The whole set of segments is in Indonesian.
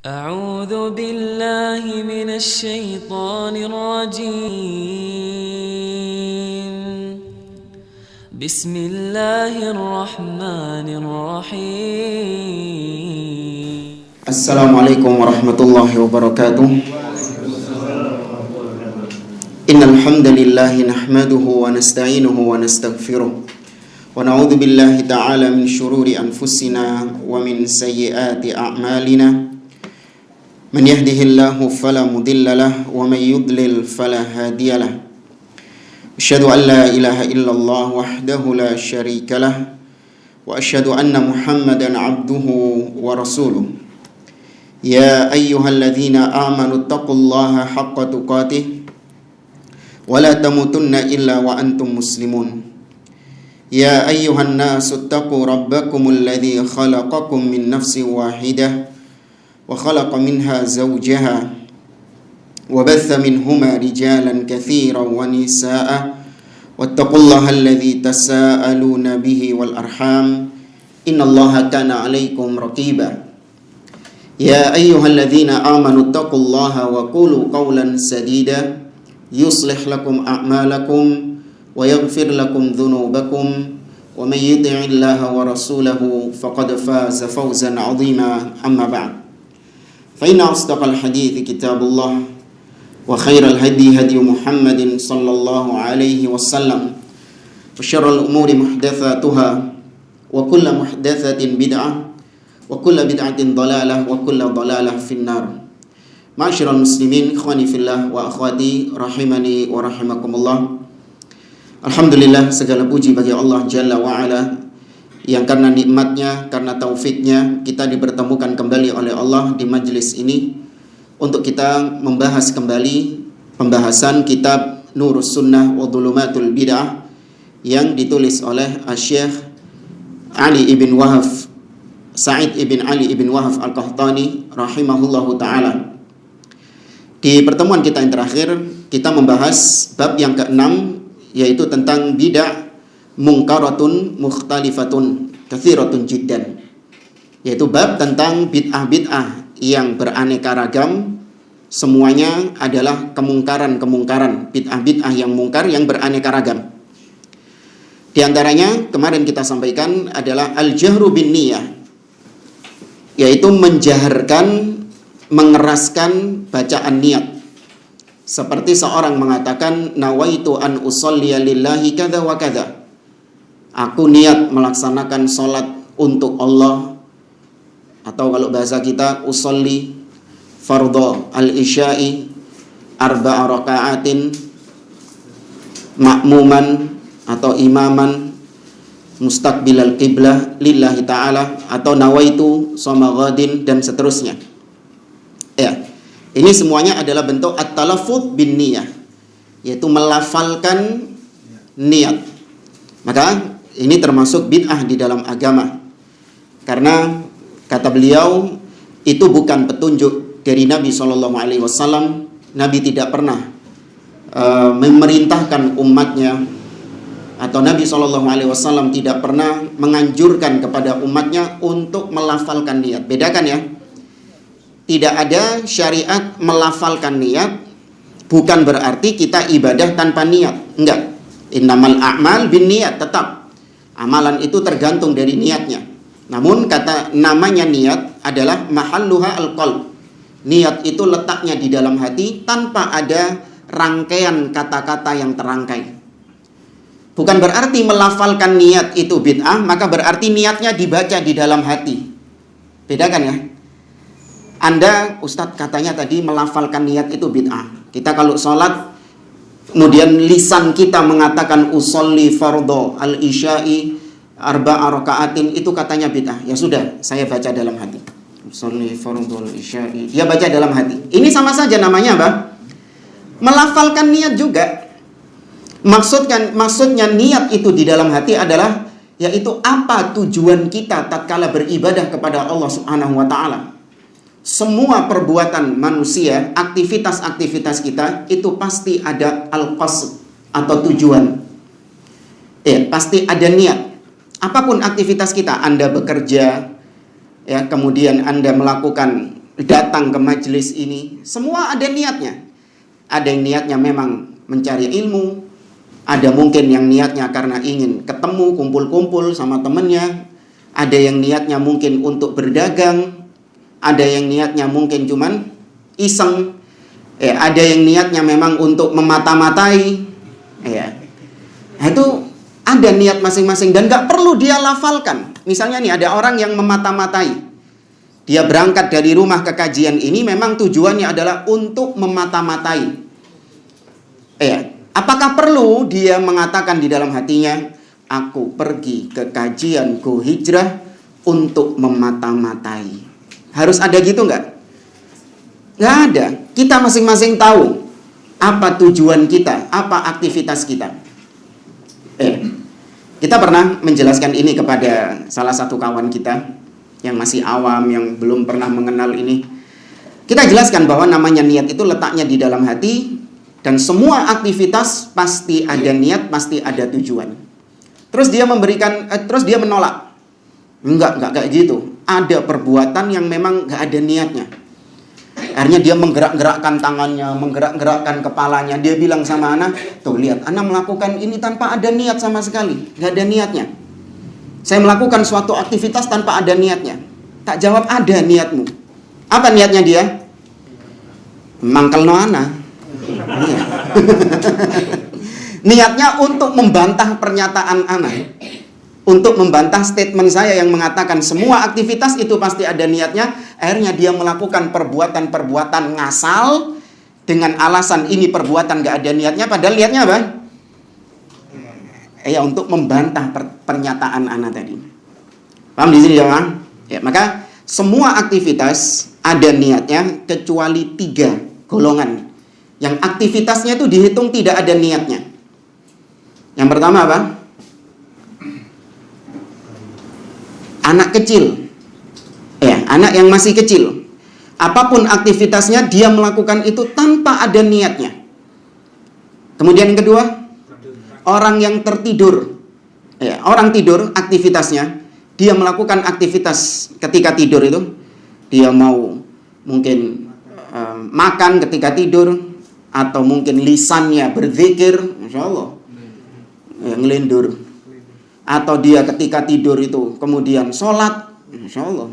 أعوذ بالله من الشيطان الرجيم بسم الله الرحمن الرحيم السلام عليكم ورحمة الله وبركاته. إن الحمد لله نحمده ونستعينه ونستغفره ونعوذ بالله تعالى من شرور أنفسنا ومن سيئات أعمالنا. من يهده الله فلا مضل له ومن يضلل فلا هادي له. أشهد أن لا إله إلا الله وحده لا شريك له وأشهد أن محمدا عبده ورسوله. يا أيها الذين آمنوا اتقوا الله حق تقاته ولا تموتن إلا وأنتم مسلمون. يا أيها الناس اتقوا ربكم الذي خلقكم من نفس واحدة وخلق منها زوجها وبث منهما رجالا كثيرا ونساء واتقوا الله الذي تساءلون به والأرحام إن الله كان عليكم رقيبا. يا أيها الذين آمنوا اتقوا الله وقولوا قولا سديدا يصلح لكم أعمالكم ويغفر لكم ذنوبكم ومن يطع الله ورسوله فقد فاز فوزا عظيما. أما بعد فإن أصدق الحديث كتاب الله وخير الهدي هدي محمد صلى الله عليه وسلم وشر الأمور محدثاتها وكل محدثة بدعة وكل بدعة ضلالة وكل ضلالة في النار. معاشر المسلمين إخواني في الله وأخواتي rahimani wa rahimakumullah. Alhamdulillah, segala puji bagi Allah Jalla wa'ala yang karena nikmatnya, karena taufiknya kita dipertemukan kembali oleh Allah di majlis ini untuk kita membahas kembali pembahasan kitab Nurus Sunnah wa Dhulumatul Bid'ah yang ditulis oleh Syekh Ali ibn Wahab Sa'id ibn Ali ibn Wahab Al-Qahtani rahimahullahu ta'ala. Di pertemuan kita yang terakhir kita membahas bab yang ke-6, yaitu tentang bid'ah mungkaratun mukhtalifatun kathiratun jiddan, yaitu bab tentang bid'ah-bid'ah yang beraneka ragam. Semuanya adalah kemungkaran-kemungkaran, bid'ah-bid'ah yang mungkar yang beraneka ragam. Di antaranya kemarin kita sampaikan adalah al-jahru bin niyah, yaitu menjaharkan, mengeraskan bacaan niat. Seperti seorang mengatakan nawaitu an usolliya lillahi kadza wa kadza. Aku niat melaksanakan sholat untuk Allah, atau kalau bahasa kita usolli fardhu al-isya'i arba'a raka'atin ma'muman atau imaman mustaqbilal qiblah lillahi ta'ala, atau nawaitu shoma ghadin dan seterusnya. Ya, ini semuanya adalah bentuk at-talaffuz bin niyah, yaitu melafalkan niat. Maka ini termasuk bid'ah di dalam agama, karena kata beliau itu bukan petunjuk dari Nabi SAW. Nabi tidak pernah memerintahkan umatnya, atau Nabi SAW tidak pernah menganjurkan kepada umatnya untuk melafalkan niat. Bedakan ya, tidak ada syariat melafalkan niat bukan berarti kita ibadah tanpa niat. Enggak. Innamal a'mal bin niat, tetap amalan itu tergantung dari niatnya. Namun kata namanya niat adalah mahalluha al-qalb. Niat itu letaknya di dalam hati tanpa ada rangkaian kata-kata yang terangkai. Bukan berarti melafalkan niat itu bid'ah, maka berarti niatnya dibaca di dalam hati. Bedakan ya. Anda, Ustadz katanya tadi melafalkan niat itu bid'ah. Kita kalau sholat kemudian lisan kita mengatakan usolli fardhu al-isya'i arba'a raka'atin, itu katanya bid'ah. Ya sudah, saya baca dalam hati. Usolli fardhu al-isya'i. Dia baca dalam hati. Ini sama saja namanya apa? Melafalkan niat juga. Maksudnya niat itu di dalam hati adalah yaitu apa tujuan kita tatkala beribadah kepada Allah Subhanahu wa taala. Semua perbuatan manusia, aktivitas-aktivitas kita itu pasti ada al-qasd atau tujuan. Ya, pasti ada niat. Apapun aktivitas kita, Anda bekerja, ya, kemudian Anda melakukan datang ke majelis ini, semua ada niatnya. Ada yang niatnya memang mencari ilmu, ada mungkin yang niatnya karena ingin ketemu, kumpul-kumpul sama temennya, ada yang niatnya mungkin untuk berdagang, ada yang niatnya mungkin cuman iseng, ada yang niatnya memang untuk memata-matai, Nah, itu ada niat masing-masing dan gak perlu dia lafalkan. Misalnya nih, ada orang yang memata-matai. Dia berangkat dari rumah ke kajian ini memang tujuannya adalah untuk memata-matai. Apakah perlu dia mengatakan di dalam hatinya, aku pergi ke kajian Go Hijrah untuk memata-matai? Harus ada gitu nggak? Nggak ada. Kita masing-masing tahu apa tujuan kita, apa aktivitas kita. Kita pernah menjelaskan ini kepada salah satu kawan kita yang masih awam, yang belum pernah mengenal ini. Kita jelaskan bahwa namanya niat itu letaknya di dalam hati, dan semua aktivitas pasti ada niat, pasti ada tujuan. Terus dia menolak. Enggak kayak gitu. Ada perbuatan yang memang enggak ada niatnya. Akhirnya dia menggerak-gerakkan tangannya, menggerak-gerakkan kepalanya. Dia bilang sama anak, tuh lihat, anak melakukan ini tanpa ada niat sama sekali. Enggak ada niatnya. Saya melakukan suatu aktivitas tanpa ada niatnya. Tak jawab, ada niatmu. Apa niatnya dia? Mangkel no ana. Niatnya untuk membantah pernyataan anak. Untuk membantah statement saya yang mengatakan semua aktivitas itu pasti ada niatnya. Akhirnya dia melakukan perbuatan-perbuatan ngasal dengan alasan ini perbuatan gak ada niatnya. Padahal niatnya apa? Untuk membantah pernyataan anak tadi. Paham di sini ya? Maka semua aktivitas ada niatnya kecuali 3 golongan yang aktivitasnya itu dihitung tidak ada niatnya. Yang pertama apa? Anak kecil. Anak yang masih kecil. Apapun aktivitasnya dia melakukan itu tanpa ada niatnya. Kemudian yang kedua, orang yang tertidur. Orang tidur aktivitasnya, dia melakukan aktivitas ketika tidur itu, dia mau mungkin makan ketika tidur, atau mungkin lisannya berzikir, Masya Allah, ngelindur. Atau dia ketika tidur itu kemudian sholat, Masya Allah.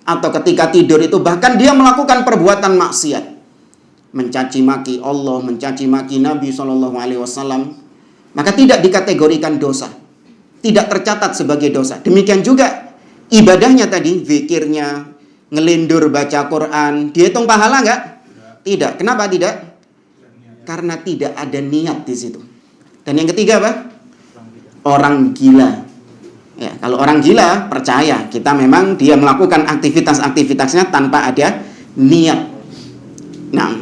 Atau ketika tidur itu bahkan dia melakukan perbuatan maksiat, mencaci maki Allah, mencaci maki Nabi SAW, maka tidak dikategorikan dosa, tidak tercatat sebagai dosa. Demikian juga ibadahnya tadi, zikirnya, ngelindur baca Quran, dihitung pahala nggak? Tidak. Kenapa tidak? Karena tidak ada niat di situ. Dan yang ketiga apa? Orang gila. Kalau orang gila, percaya kita memang dia melakukan aktivitas-aktivitasnya tanpa ada niat. Nah,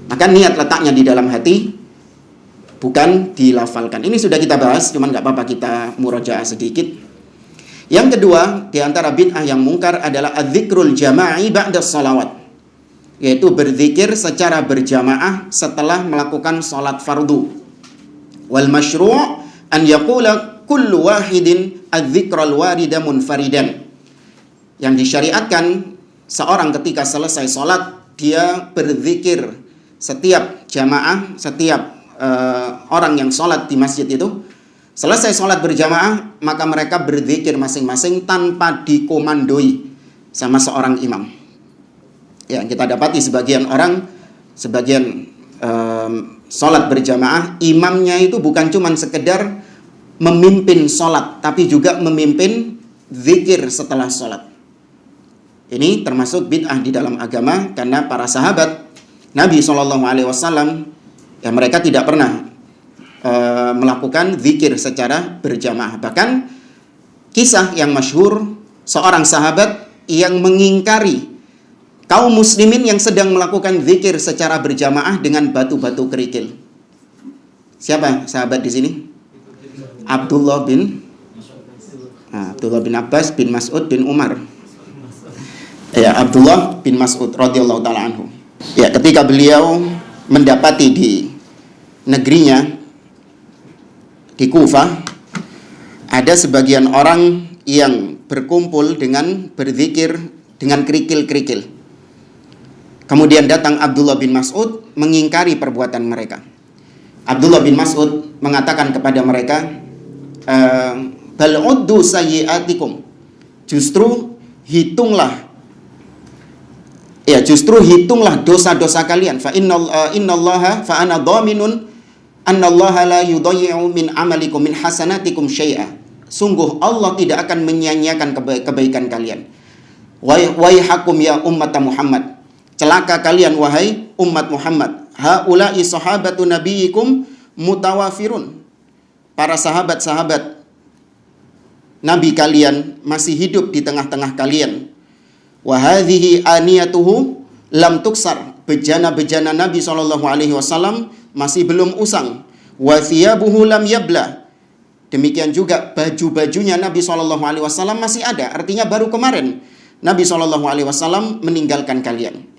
maka niat letaknya di dalam hati, bukan dilafalkan. Ini sudah kita bahas, cuman nggak apa-apa kita murojaah sedikit. Yang kedua, di antara bid'ah yang mungkar adalah adzikrul jama'i ba'da sholawat, yaitu berzikir secara berjamaah setelah melakukan sholat fardu. Wal masyru' an yaqula kullu wahidin adzikral warida munfaridan. Yang disyariatkan seorang ketika selesai sholat, dia berzikir, setiap jamaah, setiap orang yang sholat di masjid itu selesai sholat berjamaah, maka mereka berzikir masing-masing tanpa dikomandoi sama seorang imam. Kita dapati sebagian orang, sholat berjamaah, imamnya itu bukan cuma sekedar memimpin sholat, tapi juga memimpin zikir setelah sholat. Ini termasuk bid'ah di dalam agama, karena para sahabat Nabi SAW, mereka tidak pernah melakukan zikir secara berjamaah. Bahkan kisah yang masyhur, seorang sahabat yang mengingkari kaum muslimin yang sedang melakukan zikir secara berjamaah dengan batu-batu kerikil. Siapa sahabat di sini? Abdullah bin Abbas bin Mas'ud bin Umar. Abdullah bin Mas'ud radhiyallahu taala anhu. Ketika beliau mendapati di negerinya, di Kufah, ada sebagian orang yang berkumpul dengan berzikir dengan kerikil-kerikil. Kemudian datang Abdullah bin Mas'ud mengingkari perbuatan mereka. Abdullah bin Mas'ud mengatakan kepada mereka, bal uddu sayyi'atikum. Justru hitunglah dosa-dosa kalian. Fa innallaha fa ana dhaminun annallaha la yudayyi'u min amalikum min hasanatikum syai'a. Sungguh Allah tidak akan menyia-nyiakan kebaikan kalian. Waihakum ya ummat Muhammad. Celaka kalian wahai umat Muhammad. Haula'i sahabatu nabiyikum mutawafirun. Para sahabat-sahabat Nabi kalian masih hidup di tengah-tengah kalian. Wa hadhihi aniyatuhu lam tuksar. Bejana-bejana Nabi SAW masih belum usang. Wa thiyabuhu lam yabla. Demikian juga baju-bajunya Nabi SAW masih ada. Artinya baru kemarin Nabi SAW meninggalkan kalian.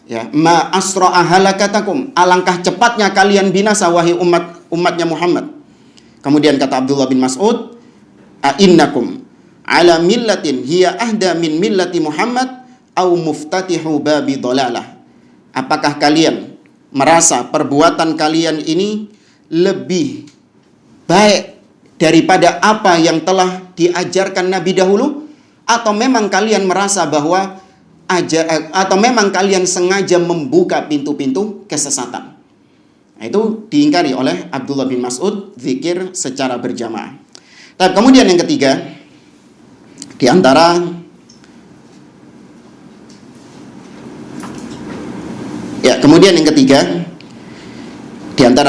Ya, ma asra'a halakatakum. Alangkah cepatnya kalian binasa wahai umatnya Muhammad. Kemudian kata Abdullah bin Mas'ud, a'innakum ala millatin hiya ahda min millati Muhammad au muftatihu babi dolalah. Apakah kalian merasa perbuatan kalian ini lebih baik daripada apa yang telah diajarkan Nabi dahulu? Atau memang kalian merasa bahwa atau memang kalian sengaja membuka pintu-pintu kesesatan? Nah, itu diingkari oleh Abdullah bin Mas'ud, zikir secara berjamaah. Tapi kemudian yang ketiga, di antara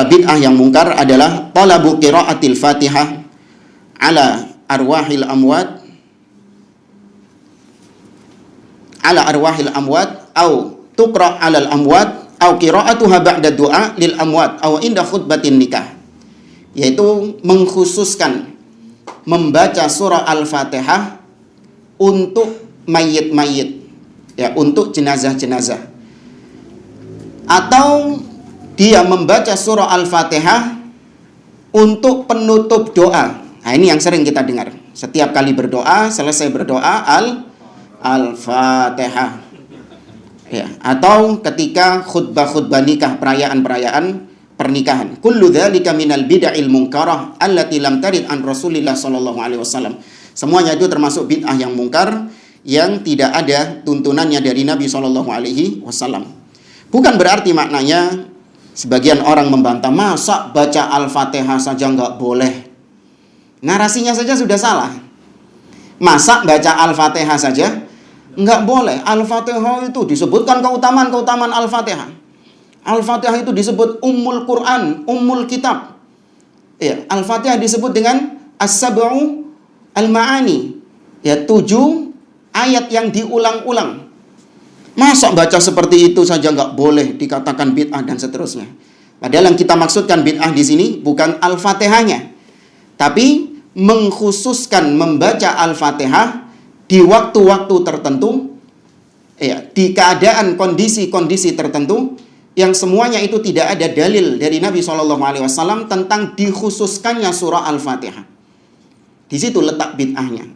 bid'ah yang mungkar adalah talabu qiraatil Fatihah ala arwahil amwat au tuqra alal amwat au qiraatuha ba'da du'a lil amwat au inda khutbatin nikah, yaitu mengkhususkan membaca surah Al-Fatihah untuk mayit-mayit, ya, untuk jenazah-jenazah, atau dia membaca surah Al-Fatihah untuk penutup doa. Nah, ini yang sering kita dengar. Setiap kali berdoa, selesai berdoa Al-Fatihah. Ya, atau ketika khutbah-khutbah nikah, perayaan-perayaan pernikahan. Kullu dzalika minal bid'il munkarah allati lam tarid an Rasulillah sallallahu alaihi wasallam. Semuanya itu termasuk bid'ah yang mungkar yang tidak ada tuntunannya dari Nabi sallallahu alaihi wasallam. Bukan berarti maknanya sebagian orang membantah, masa baca Al-Fatihah saja enggak boleh. Narasinya saja sudah salah. Masa baca Al-Fatihah saja enggak boleh? Al-Fatihah itu disebutkan keutamaan Al-Fatihah. Al-Fatihah itu disebut Ummul Quran, Ummul Kitab. Ya, Al-Fatihah disebut dengan As-Sab'u Al-Ma'ani. Ya, 7 ayat yang diulang-ulang. Masa baca seperti itu saja enggak boleh, dikatakan bid'ah dan seterusnya. Padahal yang kita maksudkan bid'ah di sini bukan Al-Fatihahnya, tapi mengkhususkan membaca Al-Fatihah di waktu-waktu tertentu, ya, di keadaan kondisi-kondisi tertentu, yang semuanya itu tidak ada dalil dari Nabi SAW tentang dikhususkannya surah Al-Fatihah. Di situ letak bid'ahnya.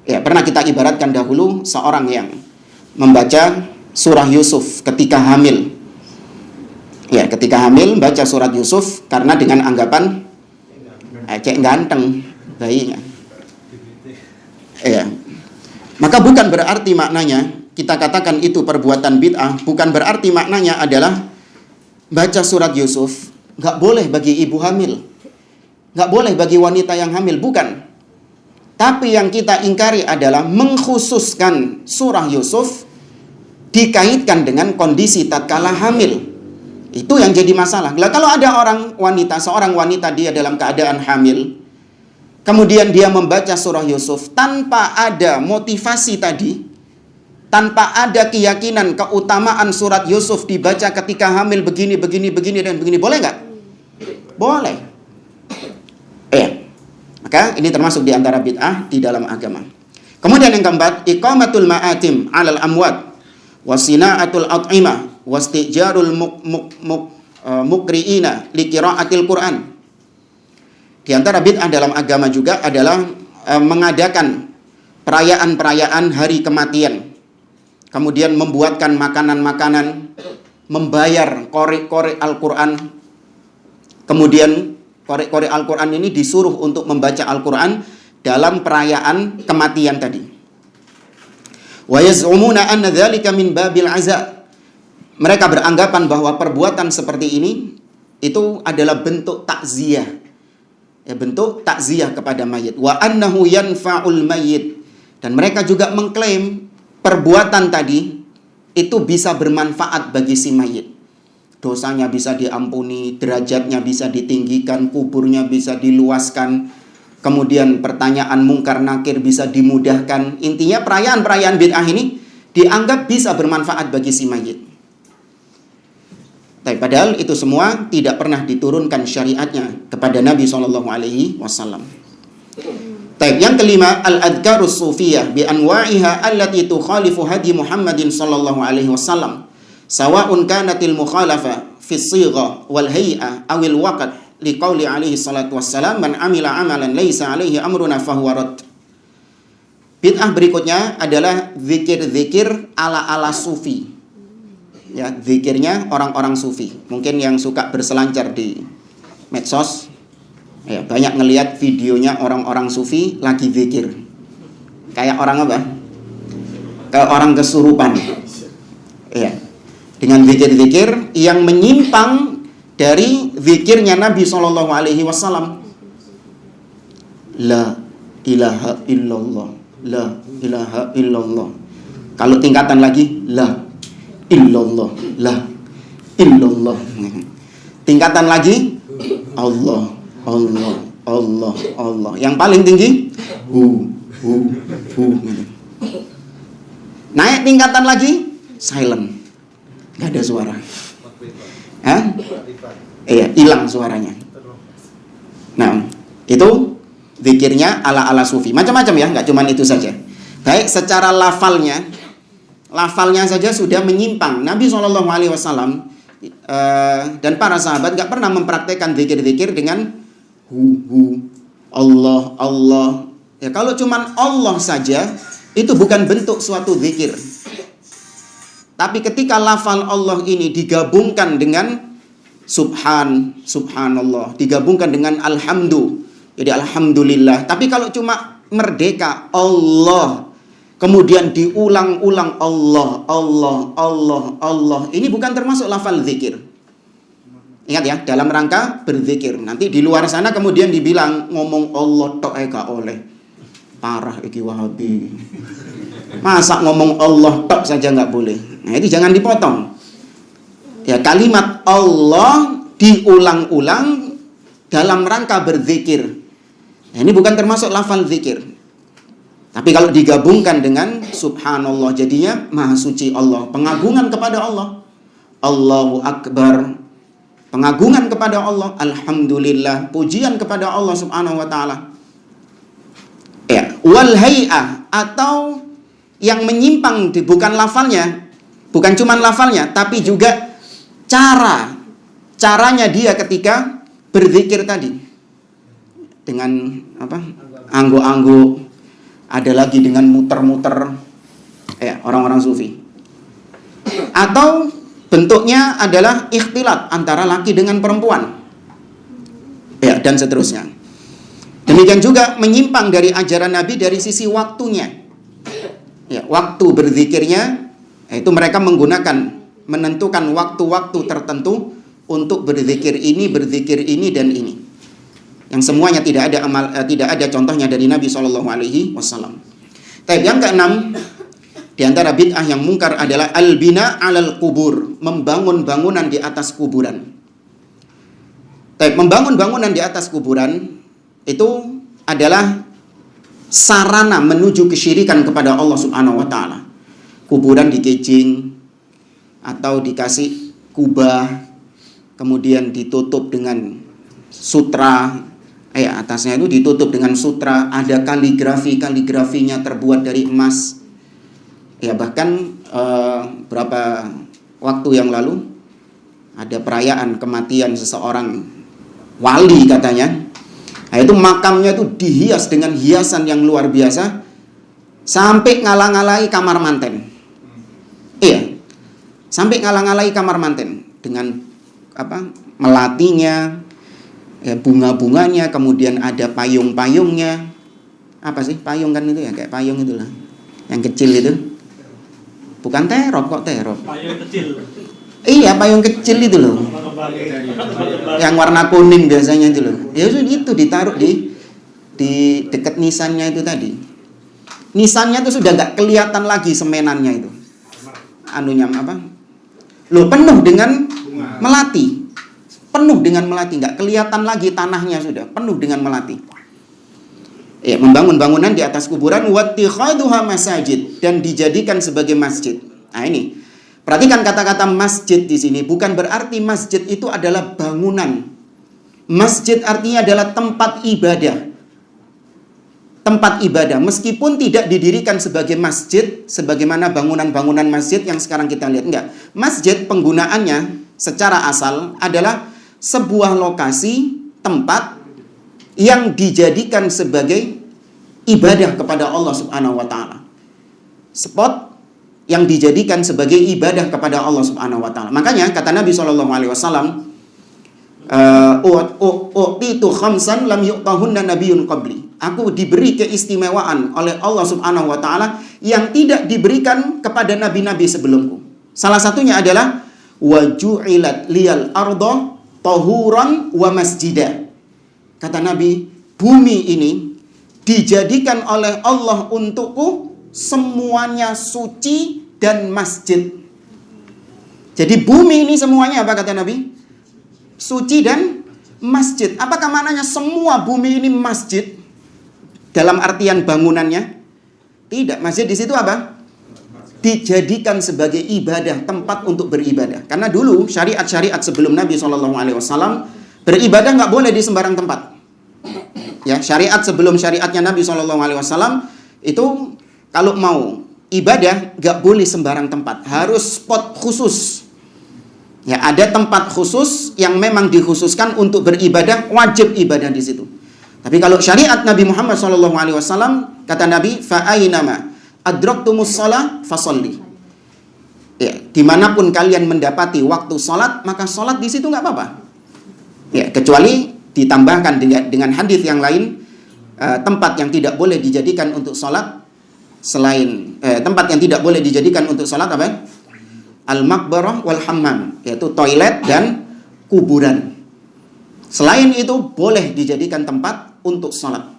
Ya, pernah kita ibaratkan dahulu seorang yang membaca surah Yusuf ketika hamil. Ya, ketika hamil baca surat Yusuf karena dengan anggapan cek ganteng bayinya. Ya. Maka bukan berarti maknanya kita katakan itu perbuatan bid'ah, bukan berarti maknanya adalah baca surat Yusuf nggak boleh bagi ibu hamil, nggak boleh bagi wanita yang hamil, bukan. Tapi yang kita ingkari adalah mengkhususkan surah Yusuf dikaitkan dengan kondisi tatkala hamil. Itu yang jadi masalah. Nah, kalau ada seorang wanita dia dalam keadaan hamil, kemudian dia membaca surah Yusuf tanpa ada motivasi tadi, tanpa ada keyakinan keutamaan surat Yusuf dibaca ketika hamil begini, dan begini, boleh nggak? Boleh. Maka ini termasuk di antara bid'ah di dalam agama. Kemudian yang keempat, iqamatul ma'atim 'alal amwat wasina'atul at'imah wastijarul muqri'ina liqira'atil Qur'an. Di antara bid'ah dalam agama juga adalah mengadakan perayaan-perayaan hari kematian. kemudian membuatkan makanan-makanan, membayar qori-qori Al-Quran, kemudian qori-qori Al-Quran ini disuruh untuk membaca Al-Quran dalam perayaan kematian tadi. Wa yaz'umuna anna dzalika min babil aza. Mereka beranggapan bahwa perbuatan seperti ini itu adalah bentuk takziah. Ya, bentuk takziah kepada mayit. Wa annahu yanfa'ul mayyit. Dan mereka juga mengklaim perbuatan tadi itu bisa bermanfaat bagi si mayit. Dosanya bisa diampuni, derajatnya bisa ditinggikan, kuburnya bisa diluaskan. Kemudian pertanyaan mungkar nakir bisa dimudahkan. Intinya perayaan-perayaan bid'ah ini dianggap bisa bermanfaat bagi si mayit. Tapi padahal itu semua tidak pernah diturunkan syariatnya kepada Nabi SAW. Yang kelima, al-adhkarus sufiyah bi anwa'iha allati tukhalifu hadi Muhammadin sallallahu alaihi wasallam. Sawa'un kanatil mukhalafa fi sigha wal hay'a awil waqt liqauli alaihi salatu wassalam man amila amalan laisa alaihi amruna fahuwa rad. Bid'ah berikutnya adalah zikir-zikir ala-ala sufi. Ya, zikirnya orang-orang sufi. Mungkin yang suka berselancar di medsos, ya, banyak ngelihat videonya orang-orang sufi lagi zikir. Kayak orang apa? Kayak orang kesurupan. Ya. Dengan zikir-zikir yang menyimpang dari zikirnya Nabi SAW. La ilaha illallah, la ilaha illallah. Kalau tingkatan lagi, la illallah, la illallah. Tingkatan lagi, Allah, Allah, Allah, Allah. Yang paling tinggi, hu. Naik tingkatan lagi, silent, nggak ada suara. Iya, hilang suaranya. Nah, itu zikirnya ala-ala sufi. Macam-macam ya, nggak cuma itu saja. Baik, secara lafalnya saja sudah menyimpang. Nabi SAW dan para sahabat nggak pernah mempraktekkan zikir-zikir dengan hu, Allah, Allah. Ya, kalau cuma Allah saja, itu bukan bentuk suatu zikir. Tapi ketika lafal Allah ini digabungkan dengan subhanallah, digabungkan dengan alhamdu, jadi alhamdulillah. Tapi kalau cuma merdeka Allah, kemudian diulang-ulang Allah, Allah, Allah, Allah, ini bukan termasuk lafal zikir. Ingat ya, dalam rangka berzikir. Nanti di luar sana kemudian dibilang ngomong Allah tok gak oleh. Parah iki Wahabi. Masa ngomong Allah tok saja nggak boleh. Nah, itu jangan dipotong. Ya, kalimat Allah diulang-ulang dalam rangka berzikir. Nah, ini bukan termasuk lafal zikir. Tapi kalau digabungkan dengan subhanallah, jadinya maha suci Allah, pengagungan kepada Allah. Allahu Akbar, pengagungan kepada Allah. Alhamdulillah, pujian kepada Allah Subhanahu wa taala. Ya, wal hay'ah, atau yang menyimpang bukan lafalnya, bukan cuma lafalnya, tapi juga caranya dia ketika berzikir tadi. Dengan apa? Angguk-angguk, ada lagi dengan muter-muter, ya, orang-orang sufi. Atau bentuknya adalah ikhtilat antara laki dengan perempuan, ya, dan seterusnya. Demikian juga menyimpang dari ajaran Nabi dari sisi waktunya. Ya, waktu berzikirnya itu mereka menentukan waktu-waktu tertentu untuk berzikir ini, dan ini. Yang semuanya tidak ada contohnya dari Nabi SAW. Tapi yang keenam, di antara bid'ah yang mungkar adalah al-bina 'alal kubur, membangun bangunan di atas kuburan. Tapi membangun bangunan di atas kuburan itu adalah sarana menuju kesyirikan kepada Allah Subhanahu wa taala. Kuburan dikejing atau dikasih kubah, kemudian ditutup dengan sutra, atasnya itu ditutup dengan sutra, ada kaligrafinya terbuat dari emas. Ya, bahkan berapa waktu yang lalu ada perayaan kematian seseorang wali katanya. Nah, itu makamnya itu dihias dengan hiasan yang luar biasa sampai ngalang-ngalai kamar manten. Iya. Sampai ngalang-alai kamar manten dengan melatinya, ya, bunga-bunganya, kemudian ada payung-payungnya. Apa sih payung kan itu ya, kayak payung itulah. Yang kecil itu. Bukan terop kok, terop. Payung kecil. Iya, payung kecil itu loh. Yang warna kuning biasanya itu loh. Ya itu ditaruh di dekat nisannya itu tadi. Nisannya itu sudah nggak kelihatan lagi semenannya itu. Anunya apa? Loh, penuh dengan melati. Penuh dengan melati, nggak kelihatan lagi tanahnya sudah, penuh dengan melati. Ya, membangun bangunan di atas kuburan, wattikhaduha masajid, dan dijadikan sebagai masjid. Nah, ini. Perhatikan kata-kata masjid di sini, bukan berarti masjid itu adalah bangunan. Masjid artinya adalah tempat ibadah. Tempat ibadah, meskipun tidak didirikan sebagai masjid, sebagaimana bangunan-bangunan masjid yang sekarang kita lihat. Enggak. Masjid penggunaannya secara asal adalah sebuah lokasi, tempat yang dijadikan sebagai ibadah kepada Allah Subhanahu wa taala. Spot yang dijadikan sebagai ibadah kepada Allah Subhanahu wa taala. Makanya kata Nabi SAW, "U'titu khamsan lam yu'tahunna nabiyyun qabli." Aku diberi keistimewaan oleh Allah Subhanahu wa taala yang tidak diberikan kepada nabi-nabi sebelumku. Salah satunya adalah waju'ilat liyal arda tahuran wa masjidah. Kata Nabi, bumi ini dijadikan oleh Allah untukku semuanya suci dan masjid. Jadi bumi ini semuanya apa kata Nabi? Suci dan masjid. Apakah maknanya semua bumi ini masjid? Dalam artian bangunannya? Tidak. Masjid di situ apa? Dijadikan sebagai ibadah, tempat untuk beribadah. Karena dulu syariat-syariat sebelum Nabi SAW beribadah nggak boleh di sembarang tempat. Ya, syariat sebelum syariatnya Nabi SAW itu kalau mau ibadah nggak boleh sembarang tempat, harus spot khusus. Ya, ada tempat khusus yang memang dikhususkan untuk beribadah, wajib ibadah di situ. Tapi kalau syariat Nabi Muhammad SAW, kata Nabi, fa'ainama adraktumus shalah fasalli. Ya, dimanapun kalian mendapati waktu sholat, maka sholat di situ nggak apa-apa. Ya, kecuali ditambahkan dengan hadis yang lain, tempat yang tidak boleh dijadikan untuk sholat selain tempat yang tidak boleh dijadikan untuk sholat apa? Al-maqbarah wal hammam, yaitu toilet dan kuburan. Selain itu boleh dijadikan tempat untuk sholat.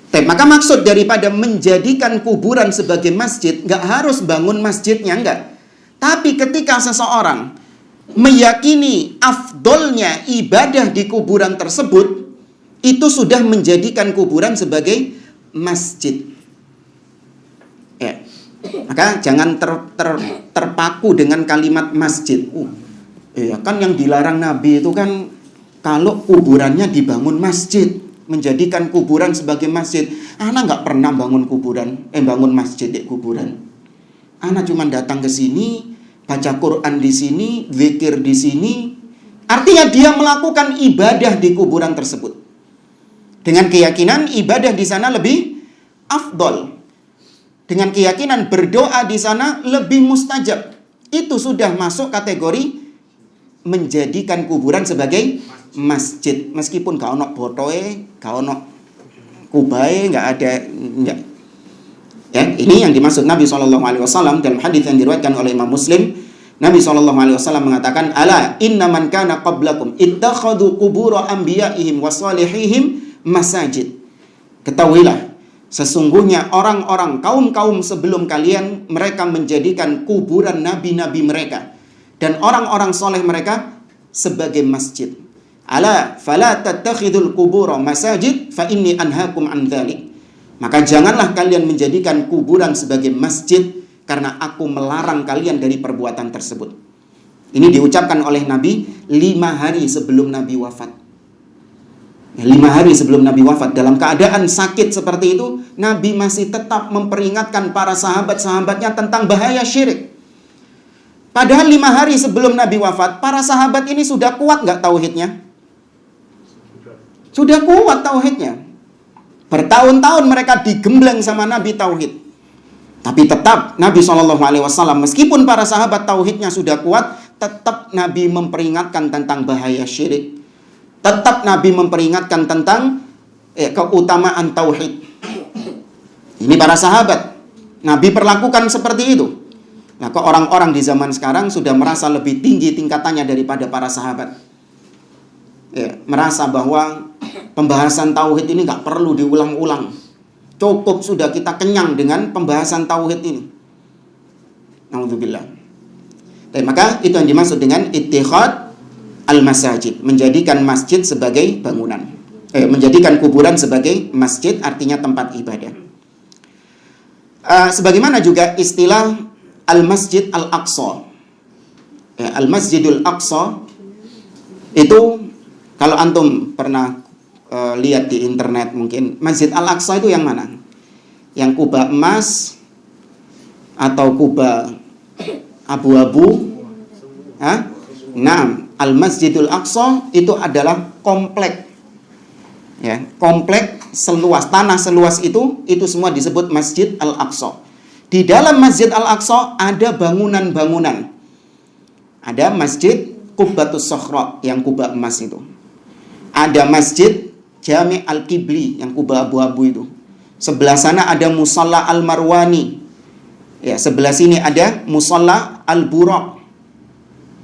Maka maksud daripada menjadikan kuburan sebagai masjid, nggak harus bangun masjidnya, enggak. Tapi ketika seseorang meyakini afdolnya ibadah di kuburan tersebut, itu sudah menjadikan kuburan sebagai masjid. Ya. Maka jangan terpaku dengan kalimat masjid. Ya kan yang dilarang Nabi itu kan kalau kuburannya dibangun masjid, menjadikan kuburan sebagai masjid. Ana nggak pernah bangun bangun masjid di kuburan. Ana cuma datang ke sini, baca Quran di sini, zikir di sini. Artinya dia melakukan ibadah di kuburan tersebut dengan keyakinan ibadah di sana lebih afdol. Dengan keyakinan berdoa di sana lebih mustajab. Itu sudah masuk kategori menjadikan kuburan sebagai masjid. Meskipun gak ono botoe, gak ono kubae, gak ada, enggak. Ya, ini yang dimaksud Nabi SAW dalam hadis yang diriwayatkan oleh Imam Muslim. Nabi SAW mengatakan, ala inna man kana qablakum ittakhadhu qubura anbiya'ihim wa salihihim masajid. Ketahuilah, sesungguhnya orang-orang kaum-kaum sebelum kalian, mereka menjadikan kuburan nabi-nabi mereka dan orang-orang soleh mereka sebagai masjid. Ala fala tattakhidul qubura masajid fa inni anhaakum an dzalik. Maka janganlah kalian menjadikan kuburan sebagai masjid, karena aku melarang kalian dari perbuatan tersebut. Ini diucapkan oleh Nabi 5 hari sebelum Nabi wafat. 5 hari sebelum Nabi wafat, dalam keadaan sakit seperti itu, Nabi masih tetap memperingatkan para sahabat-sahabatnya tentang bahaya syirik. Padahal 5 hari sebelum Nabi wafat, para sahabat ini sudah kuat nggak tauhidnya? Sudah kuat tauhidnya. Bertahun-tahun mereka digembleng sama Nabi tauhid. Tapi tetap Nabi SAW, meskipun para sahabat tauhidnya sudah kuat, tetap Nabi memperingatkan tentang bahaya syirik. Tetap Nabi memperingatkan tentang keutamaan tauhid. Ini para sahabat. Nabi perlakukan seperti itu. Nah, kok orang-orang di zaman sekarang sudah merasa lebih tinggi tingkatannya daripada para sahabat. Merasa bahwa pembahasan tauhid ini nggak perlu diulang-ulang. Cukup sudah kita kenyang dengan pembahasan tauhid ini. Naudzubillah. Dan maka itu yang dimaksud dengan ittikhad al-masajid, menjadikan masjid sebagai bangunan. Menjadikan kuburan sebagai masjid, artinya tempat ibadah. Sebagaimana juga istilah al-masjid al-aqsa. Al-masjidul aqsa itu kalau antum pernah lihat di internet mungkin, Masjid Al-Aqsa itu yang mana? Yang kubah emas atau kubah abu-abu? Nah, Al-Masjidul Aqsa itu adalah komplek. Komplek seluas, tanah seluas itu semua disebut Masjid Al-Aqsa. Di dalam Masjid Al-Aqsa ada bangunan-bangunan. Ada Masjid Qubbatus Sokhra yang kubah emas itu. Ada Masjid Jami' Al-Qibli yang kubah abu-abu itu. Sebelah sana ada Musalla Al-Marwani. Sebelah sini ada Musalla Al-Buraq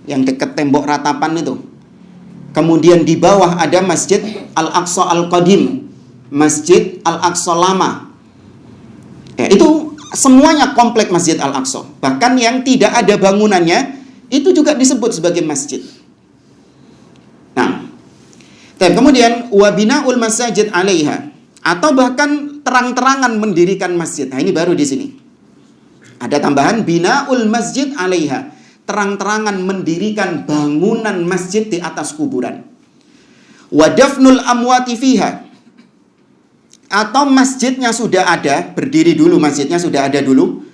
yang dekat tembok ratapan itu. Kemudian di bawah ada Masjid Al-Aqsa Al-Qadim, Masjid Al-Aqsa Lama. Itu semuanya komplek Masjid Al-Aqsa. Bahkan yang tidak ada bangunannya itu juga disebut sebagai masjid. Nah, kemudian wabinaul masajid 'alaiha, atau bahkan terang-terangan mendirikan masjid. Nah, ini baru di sini. Ada tambahan binaul masjid 'alaiha, terang-terangan mendirikan bangunan masjid di atas kuburan. Wadafnul amwati fiha, atau masjidnya sudah ada, berdiri dulu, masjidnya sudah ada dulu.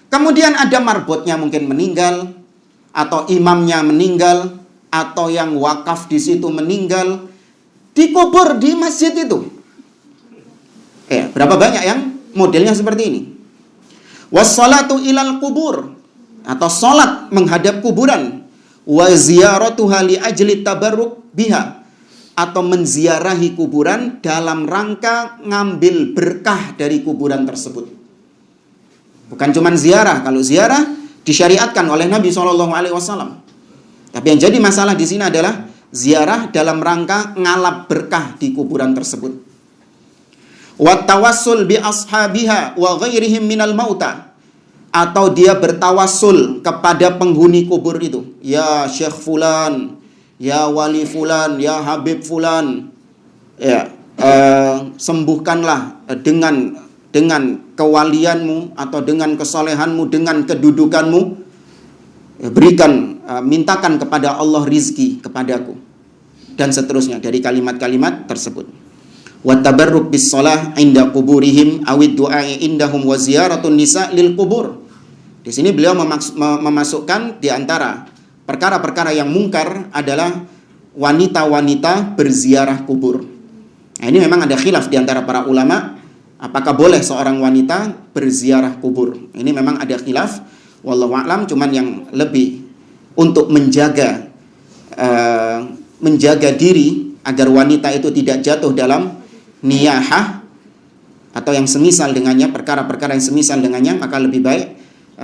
Kemudian ada marbotnya mungkin meninggal, atau imamnya meninggal, atau yang wakaf di situ meninggal, dikubur di masjid itu. Berapa banyak yang modelnya seperti ini. Wassalatu ilal kubur, atau salat menghadap kuburan. Wa ziyaratuha li ajli tabarruk biha, atau menziarahi kuburan dalam rangka ngambil berkah dari kuburan tersebut. Bukan cuma ziarah. Kalau ziarah disyariatkan oleh Nabi SAW. Tapi yang jadi masalah di sini adalah ziarah dalam rangka ngalap berkah di kuburan tersebut. Wa tawassul bi ashabiha wa ghairihim minal mauta, atau dia bertawassul kepada penghuni kubur itu. Ya Syekh fulan, ya wali fulan, ya Habib fulan, sembuhkanlah dengan kewalianmu atau dengan kesolehanmu, dengan kedudukanmu, berikan, mintakan kepada Allah rizki kepadaku, dan seterusnya dari kalimat-kalimat tersebut. Wa tabarruk bis shalah inda quburihim awid du'a'i indahum wa ziyaratun nisa lil kubur. Di sini beliau memasukkan di antara perkara-perkara yang mungkar adalah wanita-wanita berziarah kubur. Nah, ini memang ada khilaf di antara para ulama, apakah boleh seorang wanita berziarah kubur. Ini memang ada khilaf, wallahu a'lam. Cuman yang lebih untuk menjaga diri agar wanita itu tidak jatuh dalam niyahah atau yang semisal dengannya, perkara-perkara yang semisal dengannya, maka lebih baik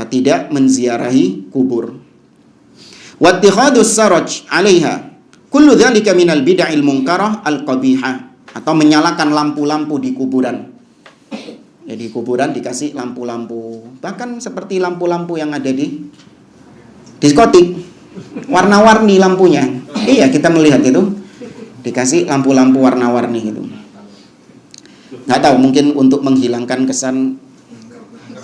tidak menziarahi kubur. Wattikhadus saraj 'alaiha kullu dzalika minal bid'il munkarah al-qabihah, atau menyalakan lampu-lampu di kuburan. Jadi kuburan dikasih lampu-lampu, bahkan seperti lampu-lampu yang ada di diskotik, warna-warni lampunya. Iya, kita melihat itu dikasih lampu-lampu warna-warni gitu. Nggak tahu, mungkin untuk menghilangkan kesan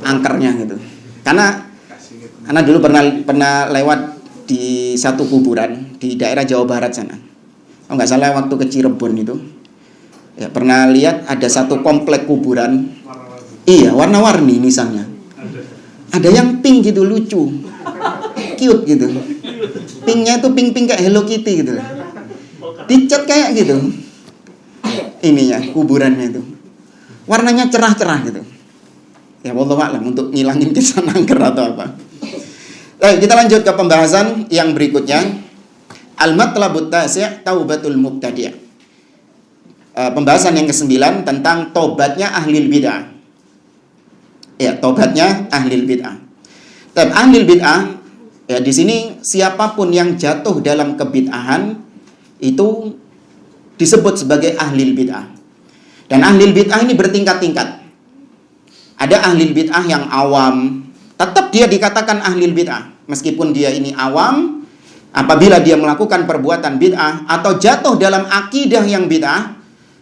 angkernya gitu. Karena dulu pernah lewat di satu kuburan di daerah Jawa Barat sana. Kalau nggak salah waktu ke Cirebon itu, ya pernah lihat ada satu komplek kuburan. Iya, warna-warni misalnya. Ada yang pink gitu, lucu, cute gitu. Pinknya itu pink kayak Hello Kitty gitu. Dicat kayak gitu. Ininya kuburannya itu. Warnanya cerah-cerah gitu. Ya wallahu a'lam, untuk ngilangin kesan angker atau apa. Baik, kita lanjut ke pembahasan yang berikutnya. Al-matlabut tasi' taubatul mubtadi'. Pembahasan yang ke-9 tentang tobatnya ahlil bid'ah. Ya, tobatnya ahlil bid'ah. Dan ahlil bid'ah, ya di sini siapapun yang jatuh dalam kebid'ahan itu disebut sebagai ahlil bid'ah. Dan ahlil bid'ah ini bertingkat-tingkat. Ada ahlil bid'ah yang awam, tetap dia dikatakan ahlil bid'ah. Meskipun dia ini awam, apabila dia melakukan perbuatan bid'ah atau jatuh dalam akidah yang bid'ah,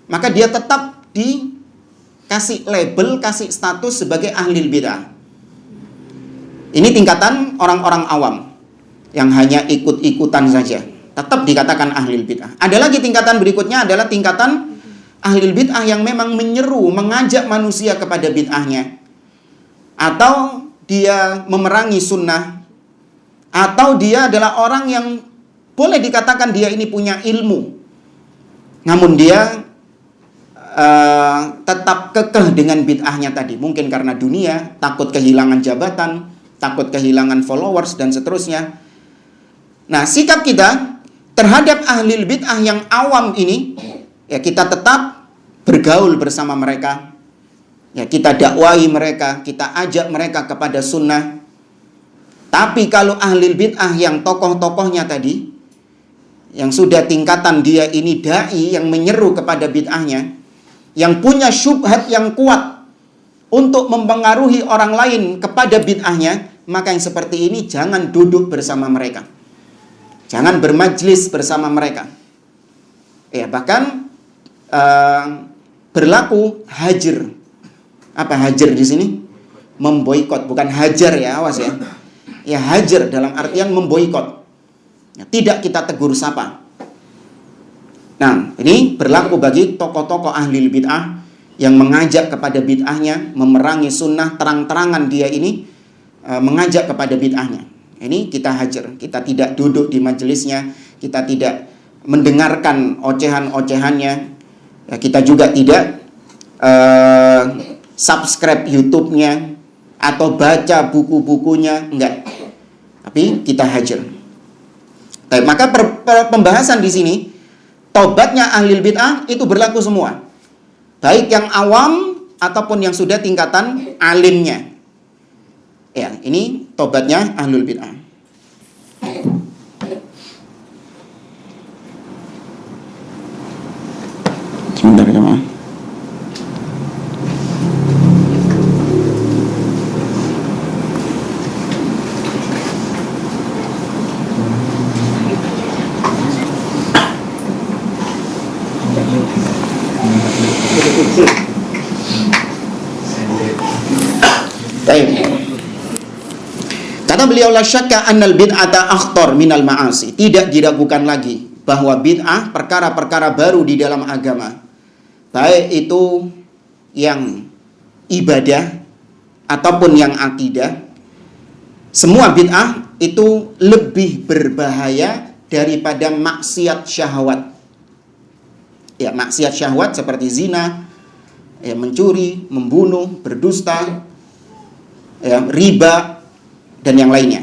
maka dia tetap dikasih label, kasih status sebagai ahlil bid'ah. Ini tingkatan orang-orang awam yang hanya ikut-ikutan saja, tetap dikatakan ahlil bid'ah. Ada lagi tingkatan berikutnya adalah tingkatan ahlil bid'ah yang memang menyeru, mengajak manusia kepada bid'ahnya, atau dia memerangi sunnah, atau dia adalah orang yang boleh dikatakan dia ini punya ilmu, namun dia tetap kekeh dengan bid'ahnya tadi. Mungkin karena dunia, takut kehilangan jabatan, takut kehilangan followers, dan seterusnya. Nah, sikap kita terhadap ahlil bid'ah yang awam ini, ya kita tetap bergaul bersama mereka, ya kita dakwahi mereka, kita ajak mereka kepada sunnah. Tapi kalau ahlil bid'ah yang tokoh-tokohnya tadi, yang sudah tingkatan dia ini da'i yang menyeru kepada bid'ahnya, yang punya syubhat yang kuat untuk mempengaruhi orang lain kepada bid'ahnya, maka yang seperti ini jangan duduk bersama mereka, jangan bermajlis bersama mereka. Ya, bahkan berlaku hajar. Apa hajar di sini? Memboikot, bukan hajar ya, awas ya. Ya hajar dalam artian memboikot. Ya, tidak kita tegur sapa. Nah, ini berlaku bagi tokoh-tokoh ahlil bid'ah yang mengajak kepada bid'ahnya, memerangi sunnah, terang-terangan dia ini mengajak kepada bid'ahnya. Ini kita hajar, kita tidak duduk di majelisnya, kita tidak mendengarkan ocehan-ocehannya. Ya, kita juga tidak subscribe YouTube-nya atau baca buku-bukunya, enggak. Tapi kita hajar. Maka pembahasan di sini, tobatnya ahlil bid'ah itu berlaku semua, baik yang awam ataupun yang sudah tingkatan alimnya. Ya, ini tobatnya ahlul bid'ah. Sebentar ya, Ma. Kata beliau, la syakka annal bid'ata akhtar minal ma'asi. Tidak diragukan lagi bahwa bid'ah perkara-perkara baru di dalam agama, baik itu yang ibadah ataupun yang akidah, semua bid'ah itu lebih berbahaya daripada maksiat syahwat. Ya, maksiat syahwat seperti zina, ya, mencuri, membunuh, berdusta, ya, riba, dan yang lainnya.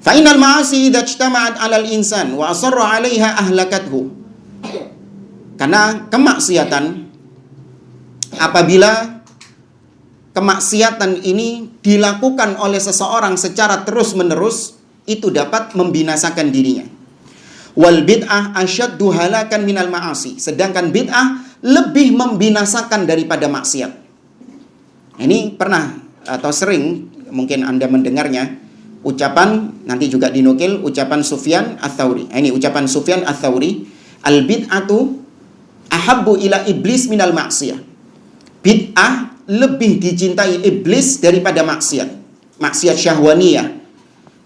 Fa innal ma'asi idza ijtama'at 'alal insan wa asarra 'alaiha ahlakathu. Karena kemaksiatan, apabila kemaksiatan ini dilakukan oleh seseorang secara terus-menerus, itu dapat membinasakan dirinya. Wal bid'ah asyaddu halakan minal ma'asi. Sedangkan bid'ah lebih membinasakan daripada maksiat. Ini pernah atau sering mungkin Anda mendengarnya, ucapan, nanti juga dinukil, ucapan Sufyan Ats-Tsauri. Ini ucapan Sufyan Ats-Tsauri, al bid'atu ahabbu ila iblis minal maksiyah. Bid'ah lebih dicintai iblis daripada maksiat. Maksiat syahwaniyah.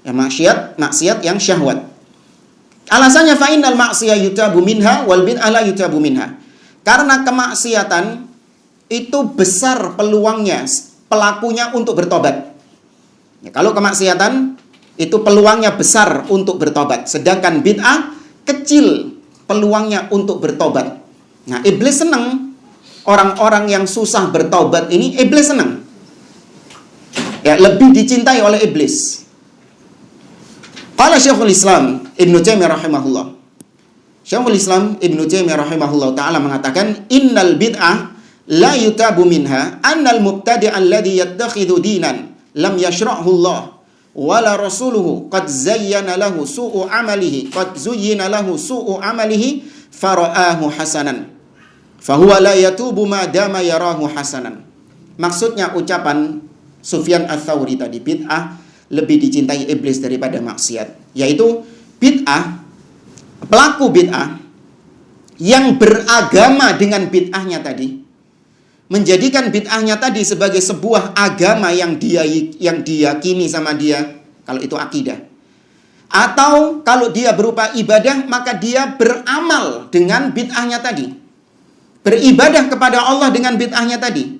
Ya, maksiat yang syahwat. Alasannya fa innal maksiyah yutabu minha wal bid'ah la yutabu minha. Karena kemaksiatan itu besar peluangnya pelakunya untuk bertobat. Ya, kalau kemaksiatan itu peluangnya besar untuk bertobat, sedangkan bid'ah kecil peluangnya untuk bertobat. Nah, iblis senang orang-orang yang susah bertobat ini, iblis senang. Ya, lebih dicintai oleh iblis. Qala Syekhul Islam Ibnu Taimiyah rahimahullah. Syekhul Islam Ibnu Taimiyah rahimahullah taala mengatakan, innal bid'ah la yutabu minha annal mubtadi' alladhi yattakhidhu dinan lam yashra'hu Allah wala rasuluhu qad zayyana lahu su'u amalihi fara'ahu hasanan fahuwa la yatubu ma dama yarahu hasanan. Maksudnya ucapan Sufyan Ats-Tsauri tadi, bid'ah lebih dicintai iblis daripada maksiat, yaitu bid'ah, pelaku bid'ah yang beragama dengan bid'ahnya tadi, menjadikan bid'ahnya tadi sebagai sebuah agama yang diyakini sama dia, kalau itu akidah. Atau kalau dia berupa ibadah, maka dia beramal dengan bid'ahnya tadi, beribadah kepada Allah dengan bid'ahnya tadi,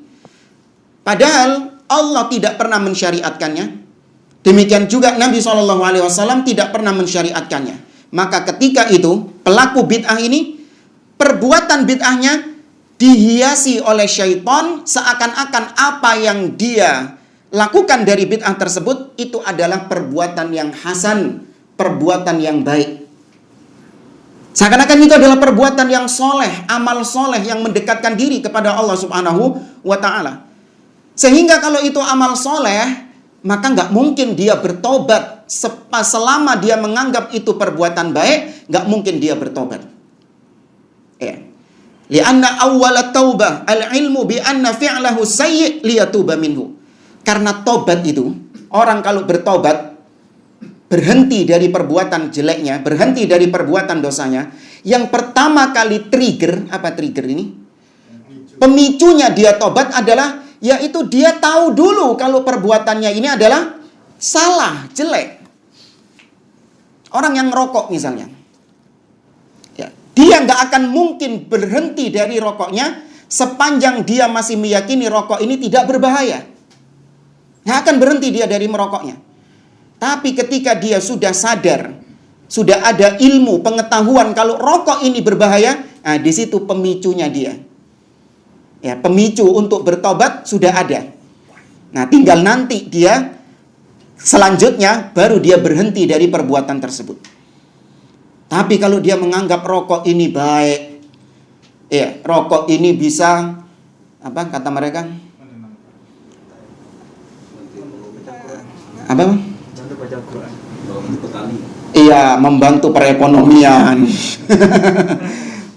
padahal Allah tidak pernah mensyariatkannya. Demikian juga Nabi SAW tidak pernah mensyariatkannya. Maka ketika itu pelaku bid'ah ini, perbuatan bid'ahnya dihiasi oleh syaitan seakan-akan apa yang dia lakukan dari bid'ah tersebut itu adalah perbuatan yang hasan, perbuatan yang baik. Seakan-akan itu adalah perbuatan yang soleh, amal soleh yang mendekatkan diri kepada Allah Subhanahu wa ta'ala. Sehingga kalau itu amal soleh, maka nggak mungkin dia bertobat. Selama dia menganggap itu perbuatan baik, nggak mungkin dia bertobat. Ya. Lianna awwala taubah al-ilmu bi anna fi'lahu sayyi' liyatuba minhu. Karena tobat itu, orang kalau bertobat, berhenti dari perbuatan jeleknya, berhenti dari perbuatan dosanya, yang pertama kali trigger, apa trigger ini? Pemicunya dia tobat adalah, yaitu dia tahu dulu kalau perbuatannya ini adalah salah, jelek. Orang yang ngerokok misalnya, ya, dia nggak akan mungkin berhenti dari rokoknya sepanjang dia masih meyakini rokok ini tidak berbahaya. Nggak akan berhenti dia dari merokoknya. Tapi ketika dia sudah sadar, sudah ada ilmu, pengetahuan kalau rokok ini berbahaya, nah di situ pemicunya dia. Ya, pemicu untuk bertobat sudah ada. Nah, tinggal nanti dia selanjutnya baru dia berhenti dari perbuatan tersebut. Tapi kalau dia menganggap rokok ini baik, ya, rokok ini bisa apa kata mereka? Apa? Iya, membantu perekonomian.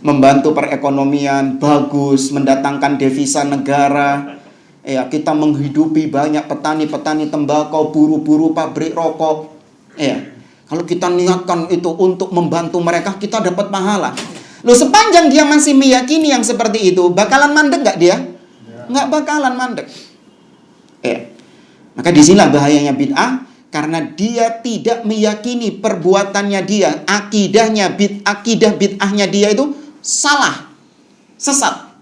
Membantu perekonomian, bagus, mendatangkan devisa negara. Ya, kita menghidupi banyak petani-petani tembakau, buru-buru pabrik rokok. Ya, kalau kita niatkan itu untuk membantu mereka, kita dapat pahala. Loh, sepanjang dia masih meyakini yang seperti itu, bakalan mandek nggak dia? Nggak bakalan mandek. Ya, maka disinilah bahayanya bid'ah, karena dia tidak meyakini perbuatannya dia, akidah bid'ahnya dia itu salah, sesat.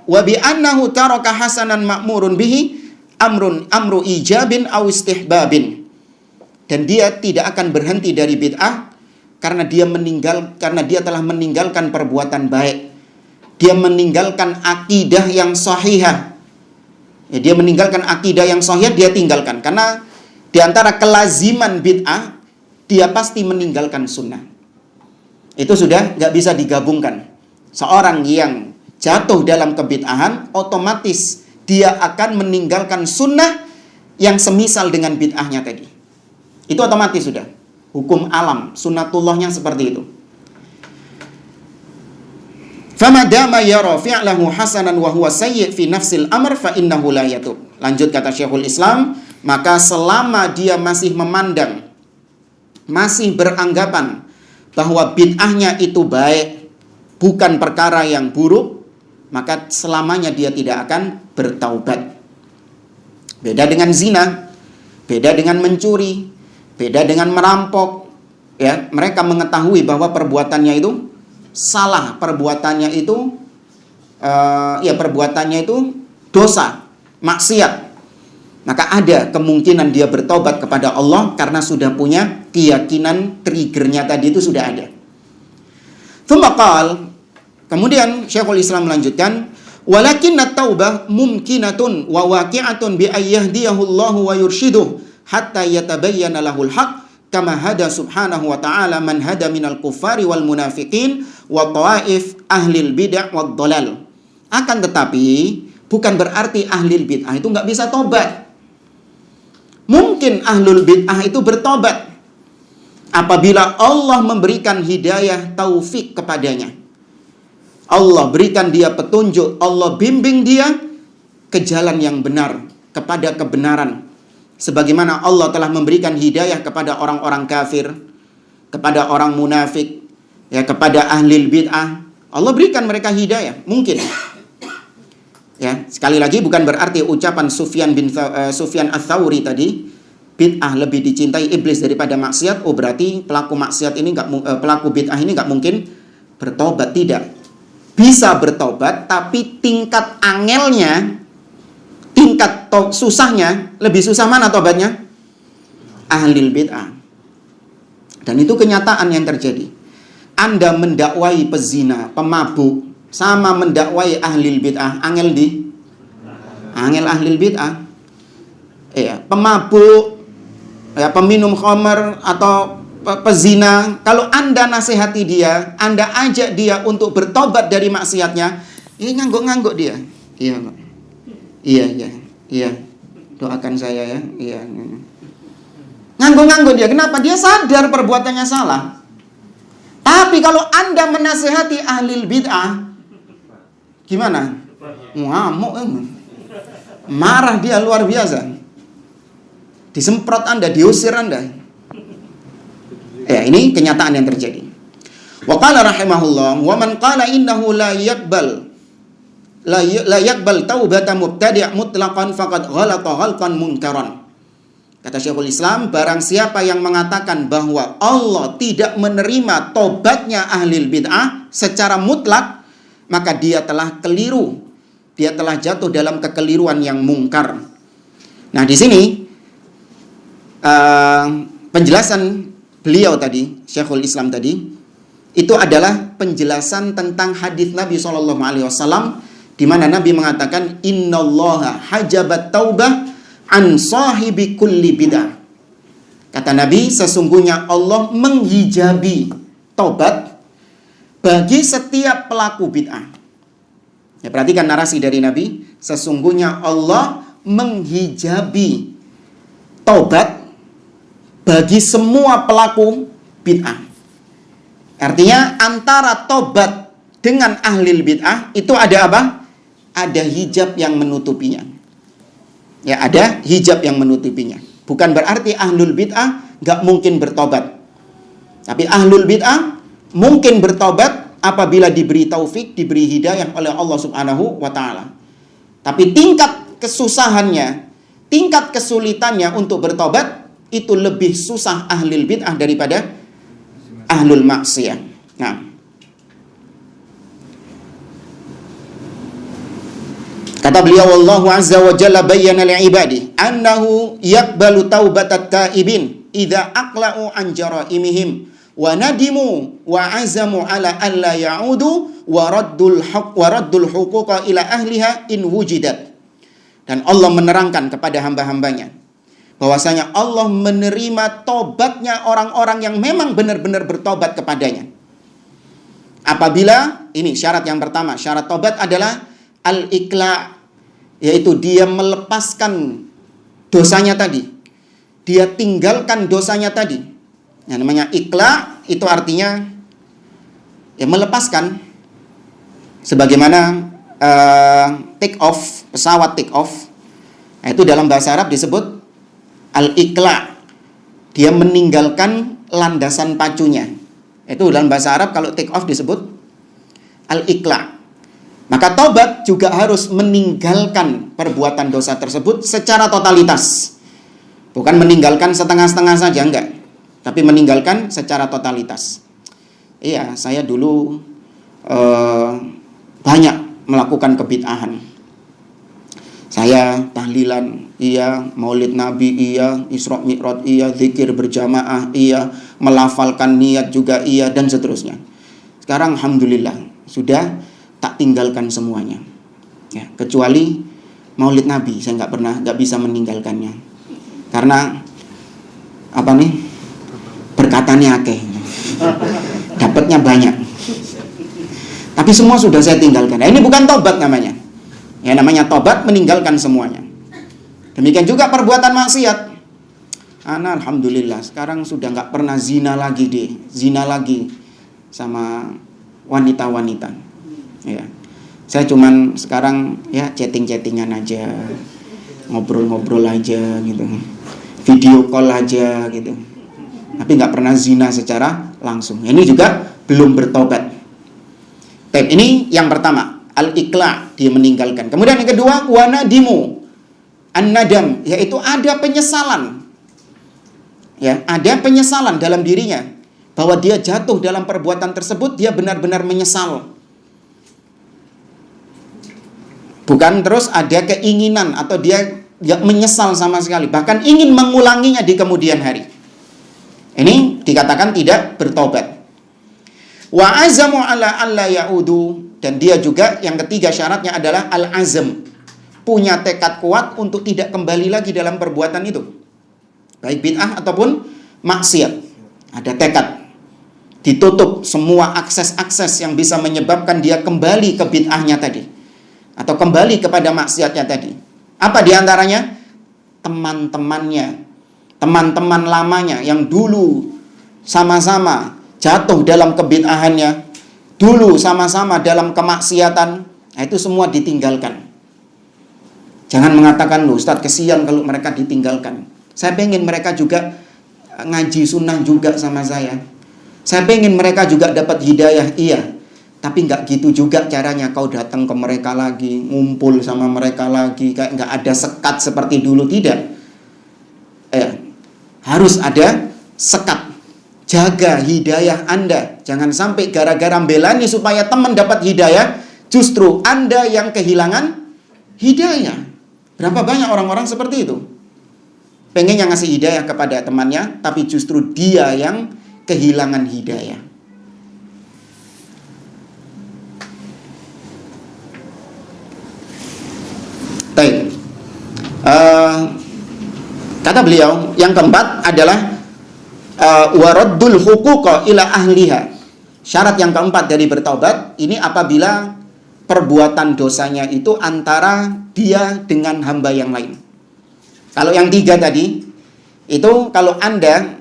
Wa bi annahu taraka hasanan ma'murun bihi amru ijabin aw istihbabin. Dan dia tidak akan berhenti dari bid'ah karena dia telah meninggalkan perbuatan baik. Dia meninggalkan akidah yang sahihah. Ya, dia meninggalkan akidah yang sahih, dia tinggalkan. Karena di antara kelaziman bid'ah, dia pasti meninggalkan sunnah. Itu sudah nggak bisa digabungkan. Seorang yang jatuh dalam kebid'ahan, otomatis dia akan meninggalkan sunnah yang semisal dengan bid'ahnya tadi. Itu otomatis sudah. Hukum alam, sunnatullahnya seperti itu. Famadama yara fi'lahu hasanan wa huwa sayyi' fi nafsil amr fa innahu la yatub. Lanjut kata Syekhul Islam, maka selama dia masih memandang, masih beranggapan bahwa bid'ahnya itu baik, bukan perkara yang buruk, maka selamanya dia tidak akan bertaubat. Beda dengan zina, beda dengan mencuri, beda dengan merampok. Ya, mereka mengetahui bahwa perbuatannya itu salah, perbuatannya itu dosa, maksiat. Maka ada kemungkinan dia bertobat kepada Allah karena sudah punya keyakinan, triggernya tadi itu sudah ada. Kemudian Syekhul Islam melanjutkan, Walakinna taubah mumkinatun wa waqi'atun bi ayyahdiyahullahu wa yurshiduh hatta yatabayyana lahul haq kama hada subhanahu wa ta'ala man hada minal kuffari wal munafiqin wa tawaif ahlil bid'ah wad dhalal. Akan tetapi bukan berarti ahlil bid'ah itu enggak bisa tobat. Mungkin ahlul bid'ah itu bertobat apabila Allah memberikan hidayah taufik kepadanya. Allah berikan dia petunjuk, Allah bimbing dia ke jalan yang benar, kepada kebenaran. Sebagaimana Allah telah memberikan hidayah kepada orang-orang kafir, kepada orang munafik, ya, kepada ahlil bid'ah. Allah berikan mereka hidayah, mungkin. Ya, sekali lagi bukan berarti ucapan Sufyan Ats-Tsauri tadi, bid'ah lebih dicintai iblis daripada maksiat. Oh, berarti pelaku maksiat ini pelaku bid'ah ini enggak mungkin bertobat. Tidak. Bisa bertobat, tapi tingkat angelnya, tingkat susahnya, lebih susah mana tobatnya? Ahlil bid'ah. Dan itu kenyataan yang terjadi. Anda mendakwai pezina, pemabuk, sama mendakwai ahlil bid'ah, angel ahlil bid'ah. Ya, pemabuk, ya, peminum khamar atau pezina, kalau Anda nasihati dia, Anda ajak dia untuk bertobat dari maksiatnya, ngangguk-ngangguk dia. Iya. Doakan saya ya. Iya. Ngangguk-ngangguk dia. Kenapa? Dia sadar perbuatannya salah. Tapi kalau Anda menasihati ahlil bid'ah, gimana? Ngamuk. Marah dia luar biasa. Disemprot Anda, diusir Anda. Ya, ini kenyataan yang terjadi. Wa qala rahimahullah, wa man qala innahu la yaqbal taubata mubtadi' mutlaqan faqad ghalata ghalqan munkaran. Kata Syekhul Islam, barang siapa yang mengatakan bahwa Allah tidak menerima tobatnya ahlil bid'ah secara mutlak, maka dia telah keliru. Dia telah jatuh dalam kekeliruan yang mungkar. Nah, di sini penjelasan beliau tadi, Syekhul Islam tadi, itu adalah penjelasan tentang hadis Nabi SAW, di mana Nabi mengatakan, Innallaha hajabat taubah an sahibi kulli bid'ah. Kata Nabi, sesungguhnya Allah menghijabi tobat bagi setiap pelaku bid'ah. Ya, perhatikan narasi dari Nabi, sesungguhnya Allah menghijabi tobat bagi semua pelaku bid'ah. Artinya antara tobat dengan ahlil bid'ah itu ada apa? Ada hijab yang menutupinya. Ya, ada hijab yang menutupinya. Bukan berarti ahlul bid'ah gak mungkin bertobat. Tapi ahlul bid'ah mungkin bertobat apabila diberi taufik, diberi hidayah oleh Allah Subhanahu wa ta'ala. Tapi tingkat kesusahannya, tingkat kesulitannya untuk bertobat itu lebih susah ahlul bid'ah daripada ahlul maksiyah. Nah, kata beliau, wallahu azza wa jalla bayyana li'ibadi annahu yaqbalu taubatat taibin idza aqla'u an jaraimihim wa nadimu wa azamu ala alla ya'udu wa raddul huquqa ila ahliha in wujidat. Dan Allah menerangkan kepada hamba-hambanya bahwasanya Allah menerima tobatnya orang-orang yang memang benar-benar bertobat kepadanya. Apabila, ini syarat yang pertama, syarat tobat adalah al-iqla', yaitu dia melepaskan dosanya tadi. Dia tinggalkan dosanya tadi. Yang namanya iqla' itu artinya ya melepaskan. Sebagaimana take off, pesawat take off. Nah, itu dalam bahasa Arab disebut al-iqla'. Dia meninggalkan landasan pacunya. Itu dalam bahasa Arab kalau take off disebut al-iqla'. Maka tobat juga harus meninggalkan perbuatan dosa tersebut secara totalitas. Bukan meninggalkan setengah-setengah saja, enggak. Tapi meninggalkan secara totalitas. Iya, saya dulu banyak melakukan kebid'ahan. Saya tahlilan, iya, maulid Nabi, iya, Isra Mi'raj, iya, zikir berjamaah, iya, melafalkan niat juga, iya, dan seterusnya. Sekarang alhamdulillah sudah tak tinggalkan semuanya. Ya, kecuali Maulid Nabi, saya nggak bisa meninggalkannya. Karena apa nih? Berkatanya akeh. Dapatnya banyak. Tapi semua sudah saya tinggalkan. Nah, ini bukan tobat namanya. Ya, namanya tobat meninggalkan semuanya. Demikian juga perbuatan maksiat. Ana alhamdulillah sekarang sudah nggak pernah zina lagi sama wanita-wanita. Ya, saya cuman sekarang ya chatting-chattingan aja, ngobrol-ngobrol aja gitu, video call aja gitu. Tapi nggak pernah zina secara langsung. Ini juga belum bertobat. Ini yang pertama, al-iqla, dia meninggalkan. Kemudian yang kedua, wanadimu, an-nadam, yaitu ada penyesalan. Ya, ada penyesalan dalam dirinya bahwa dia jatuh dalam perbuatan tersebut, dia benar-benar menyesal. Bukan terus ada keinginan atau dia menyesal sama sekali, bahkan ingin mengulanginya di kemudian hari. Ini dikatakan tidak bertobat. Wa azamu ala alla yaudu, dan dia juga yang ketiga syaratnya adalah al-azm, punya tekad kuat untuk tidak kembali lagi dalam perbuatan itu, baik bid'ah ataupun maksiat. Ada tekad, ditutup semua akses-akses yang bisa menyebabkan dia kembali ke bid'ahnya tadi atau kembali kepada maksiatnya tadi. Apa diantaranya? Teman-temannya, teman-teman lamanya yang dulu sama-sama jatuh dalam kebid'ahannya, dulu sama-sama dalam kemaksiatan, nah itu semua ditinggalkan. Jangan mengatakan, loh Ustaz kesian kalau mereka ditinggalkan. Saya pengen mereka juga ngaji sunnah juga sama saya. Saya pengen mereka juga dapat hidayah, iya. Tapi nggak gitu juga caranya kau datang ke mereka lagi, ngumpul sama mereka lagi, kayak nggak ada sekat seperti dulu, tidak. Harus ada sekat. Jaga hidayah Anda. Jangan sampai gara-gara belani supaya teman dapat hidayah, justru Anda yang kehilangan hidayah. Berapa banyak orang-orang seperti itu? Pengen yang ngasih hidayah kepada temannya, tapi justru dia yang kehilangan hidayah. Baik. Kata beliau, yang keempat adalah waraddul huquqa ila ahliha. Syarat yang keempat dari bertaubat ini apabila perbuatan dosanya itu antara dia dengan hamba yang lain. Kalau yang tiga tadi itu, kalau Anda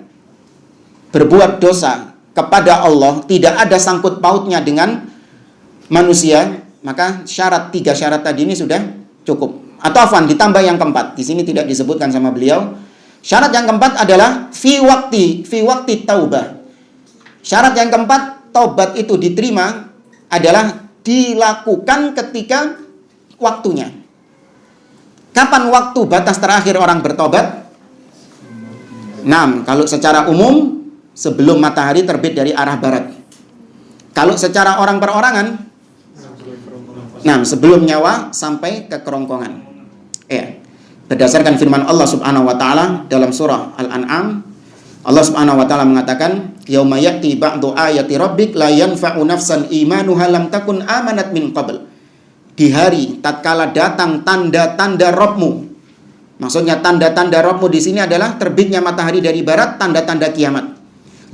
berbuat dosa kepada Allah tidak ada sangkut pautnya dengan manusia, maka tiga syarat tadi ini sudah cukup. Atau afwan, ditambah yang keempat. Di sini tidak disebutkan sama beliau. Syarat yang keempat adalah fi wakti taubah. Syarat yang keempat, taubat itu diterima adalah dilakukan ketika waktunya. Kapan waktu batas terakhir orang bertobat? 6. Kalau secara umum sebelum matahari terbit dari arah barat. Kalau secara orang perorangan, 6. Sebelum nyawa sampai ke kerongkongan. Berdasarkan firman Allah Subhanahu wa taala dalam surah Al-An'am, Allah Subhanahu wa taala mengatakan, "Yauma ya'ti ba'du ayati rabbik la yanfa'u nafsan imanuha lam takun amanat min qabl." Di hari tatkala datang tanda-tanda Rabbmu. Maksudnya tanda-tanda Rabbmu di sini adalah terbitnya matahari dari barat, tanda-tanda kiamat.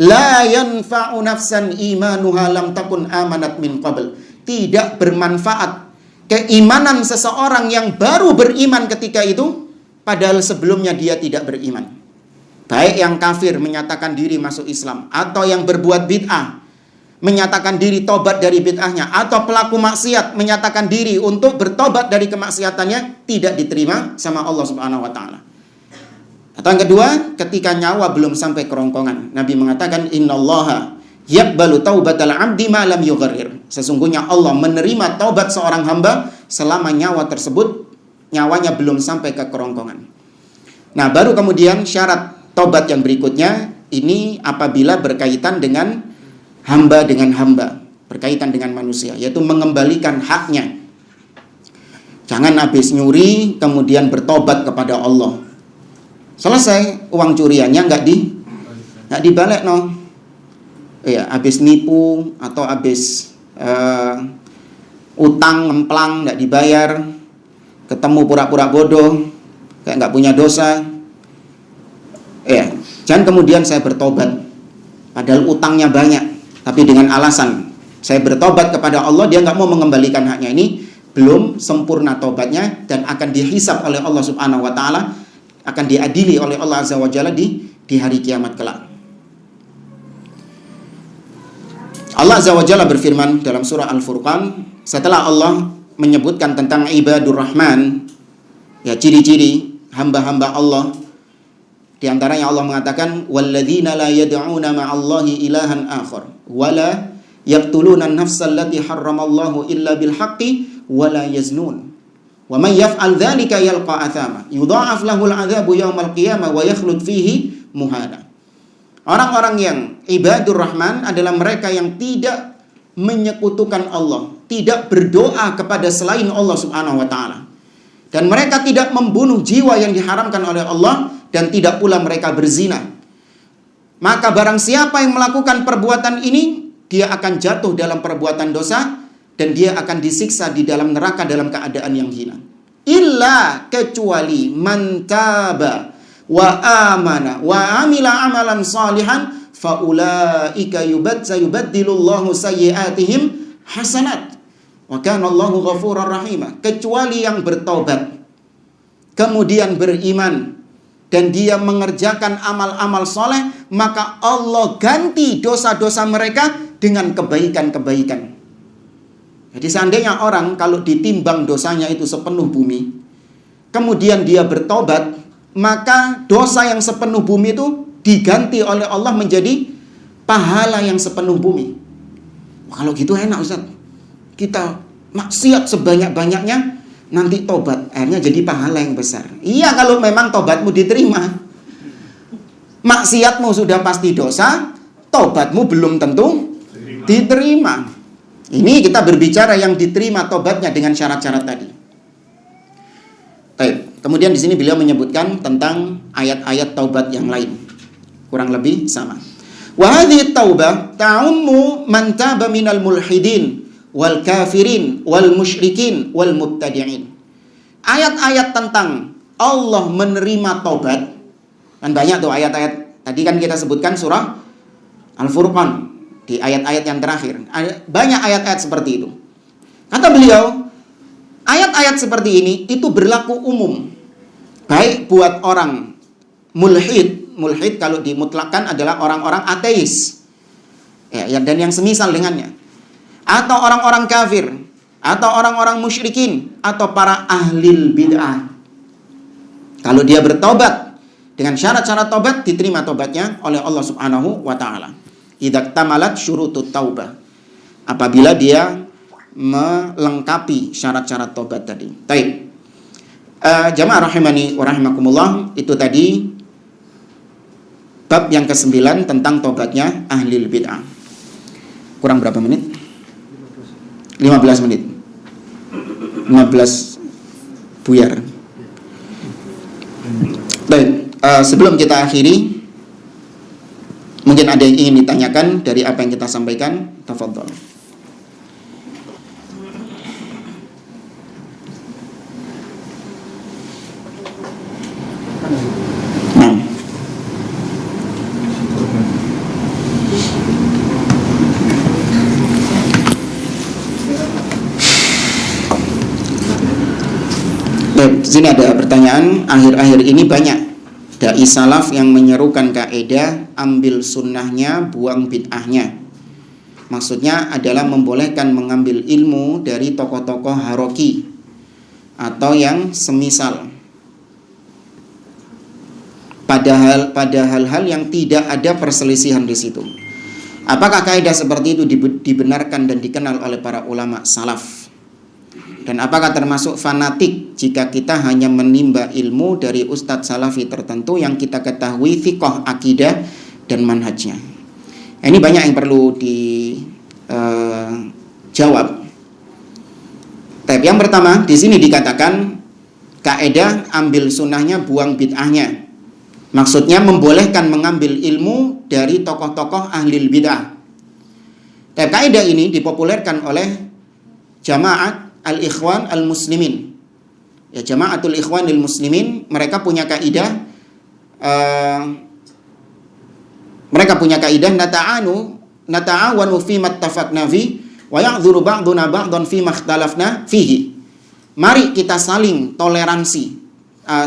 La yanfa'u nafsan imanuha lam takun amanat min qabl. Tidak bermanfaat keimanan seseorang yang baru beriman ketika itu, padahal sebelumnya dia tidak beriman. Baik yang kafir menyatakan diri masuk Islam, atau yang berbuat bid'ah menyatakan diri tobat dari bid'ahnya, atau pelaku maksiat menyatakan diri untuk bertobat dari kemaksiatannya, tidak diterima sama Allah Subhanahu wa taala. Atau yang kedua, ketika nyawa belum sampai kerongkongan, Nabi mengatakan, "Innallaha yaqbalu taubatal 'abdi ma lam yugharrir." Sesungguhnya Allah menerima taubat seorang hamba selama nyawanya belum sampai ke kerongkongan. Nah, baru kemudian syarat taubat yang berikutnya ini apabila berkaitan dengan hamba, berkaitan dengan manusia, yaitu mengembalikan haknya. Jangan habis nyuri kemudian bertobat kepada Allah. Selesai uang curiannya nggak dibalik habis nipu atau habis utang ngemplang nggak dibayar, ketemu pura-pura bodoh, kayak nggak punya dosa, jangan kemudian saya bertobat, padahal utangnya banyak, tapi dengan alasan saya bertobat kepada Allah, dia nggak mau mengembalikan haknya. Ini belum sempurna tobatnya dan akan dihisab oleh Allah Subhanahu wa Ta'ala, akan diadili oleh Allah Azza wa Jalla di hari kiamat kelak. Allah Azza wa Jalla berfirman dalam surah Al-Furqan, setelah Allah menyebutkan tentang ibadur Rahman, ya, ciri-ciri hamba-hamba Allah, di antaranya Allah mengatakan, walladzina la yad'una ma'allahi ilahan akhar wala yaqtuluna an-nafsa allati harramallahu illa bil haqqi wala yaznun wa man yaf'al dzalika yalqa athama yudha'af lahu al-'adzabu yaumal qiyamah wa yakhlud fihi muhana. Orang-orang yang ibadur Rahman adalah mereka yang tidak menyekutukan Allah, tidak berdoa kepada selain Allah Subhanahu wa Ta'ala, dan mereka tidak membunuh jiwa yang diharamkan oleh Allah, dan tidak pula mereka berzina. Maka barang siapa yang melakukan perbuatan ini, dia akan jatuh dalam perbuatan dosa, dan dia akan disiksa di dalam neraka dalam keadaan yang hina. Illa, kecuali man taba wa amana wa amila amalan salihan faulaika yubaddilullahu sayyi'atihim hasanat wa kana Allahu ghafurur rahim. Kecuali yang bertobat kemudian beriman dan dia mengerjakan amal-amal soleh, maka Allah ganti dosa-dosa mereka dengan kebaikan-kebaikan. Jadi seandainya orang kalau ditimbang dosanya itu sepenuh bumi, kemudian dia bertobat, maka dosa yang sepenuh bumi itu diganti oleh Allah menjadi pahala yang sepenuh bumi. Kalau gitu enak Ustaz. Kita maksiat sebanyak-banyaknya, nanti tobat, akhirnya jadi pahala yang besar. Iya, kalau memang tobatmu diterima. Maksiatmu sudah pasti dosa, tobatmu belum tentu diterima. Ini kita berbicara yang diterima tobatnya dengan syarat-syarat tadi. Baik, kemudian di sini beliau menyebutkan tentang ayat-ayat taubat yang lain. Kurang lebih sama. Wa hadhihi taubah ta'ummu man taba minal mulhidin wal kafirin wal musyrikin wal mubtadi'in. Ayat-ayat tentang Allah menerima taubat, kan banyak tuh ayat-ayat. Tadi kan kita sebutkan surah Al-Furqan di ayat-ayat yang terakhir. Banyak ayat-ayat seperti itu. Kata beliau, ayat-ayat seperti ini itu berlaku umum, baik buat orang mulhid. Mulhid kalau dimutlakkan adalah orang-orang ateis, ya, dan yang semisal dengannya, atau orang-orang kafir, atau orang-orang musyrikin, atau para ahlil bid'ah. Kalau dia bertobat dengan syarat-syarat tobat, diterima tobatnya oleh Allah Subhanahu wa Ta'ala. Idza tamalat syurutut taubah, apabila dia melengkapi syarat-syarat tobat tadi. Baik, jamaah rahimani wa rahimakumullah, itu tadi bab yang ke-9 tentang tobatnya ahlil bid'ah. Kurang berapa menit? 15 menit. 15 buyar. Baik, sebelum kita akhiri, mungkin ada yang ingin ditanyakan dari apa yang kita sampaikan. Tafadhol. Di sini ada pertanyaan, akhir-akhir ini banyak dai salaf yang menyerukan kaidah ambil sunnahnya, buang bid'ahnya. Maksudnya adalah membolehkan mengambil ilmu dari tokoh-tokoh haroki atau yang semisal, pada hal-hal yang tidak ada perselisihan di situ. Apakah kaidah seperti itu dibenarkan dan dikenal oleh para ulama salaf? Dan apakah termasuk fanatik jika kita hanya menimba ilmu dari ustadz salafi tertentu yang kita ketahui fiqh akidah dan manhajnya? Ini banyak yang perlu dijawab. Tapi yang pertama, di sini dikatakan kaidah ambil sunnahnya, buang bid'ahnya. Maksudnya membolehkan mengambil ilmu dari tokoh-tokoh ahlil bid'ah. Dan kaidah ini dipopulerkan oleh Jamaat al-Ikhwan al-Muslimin. Ya, Jamaatul Ikhwanil Muslimin, mereka punya kaidah nata'awanu fi mattafaqna fi wa ya'dzuru ba'duna ba'dhan fi makhtalafna fihi. Mari kita saling toleransi,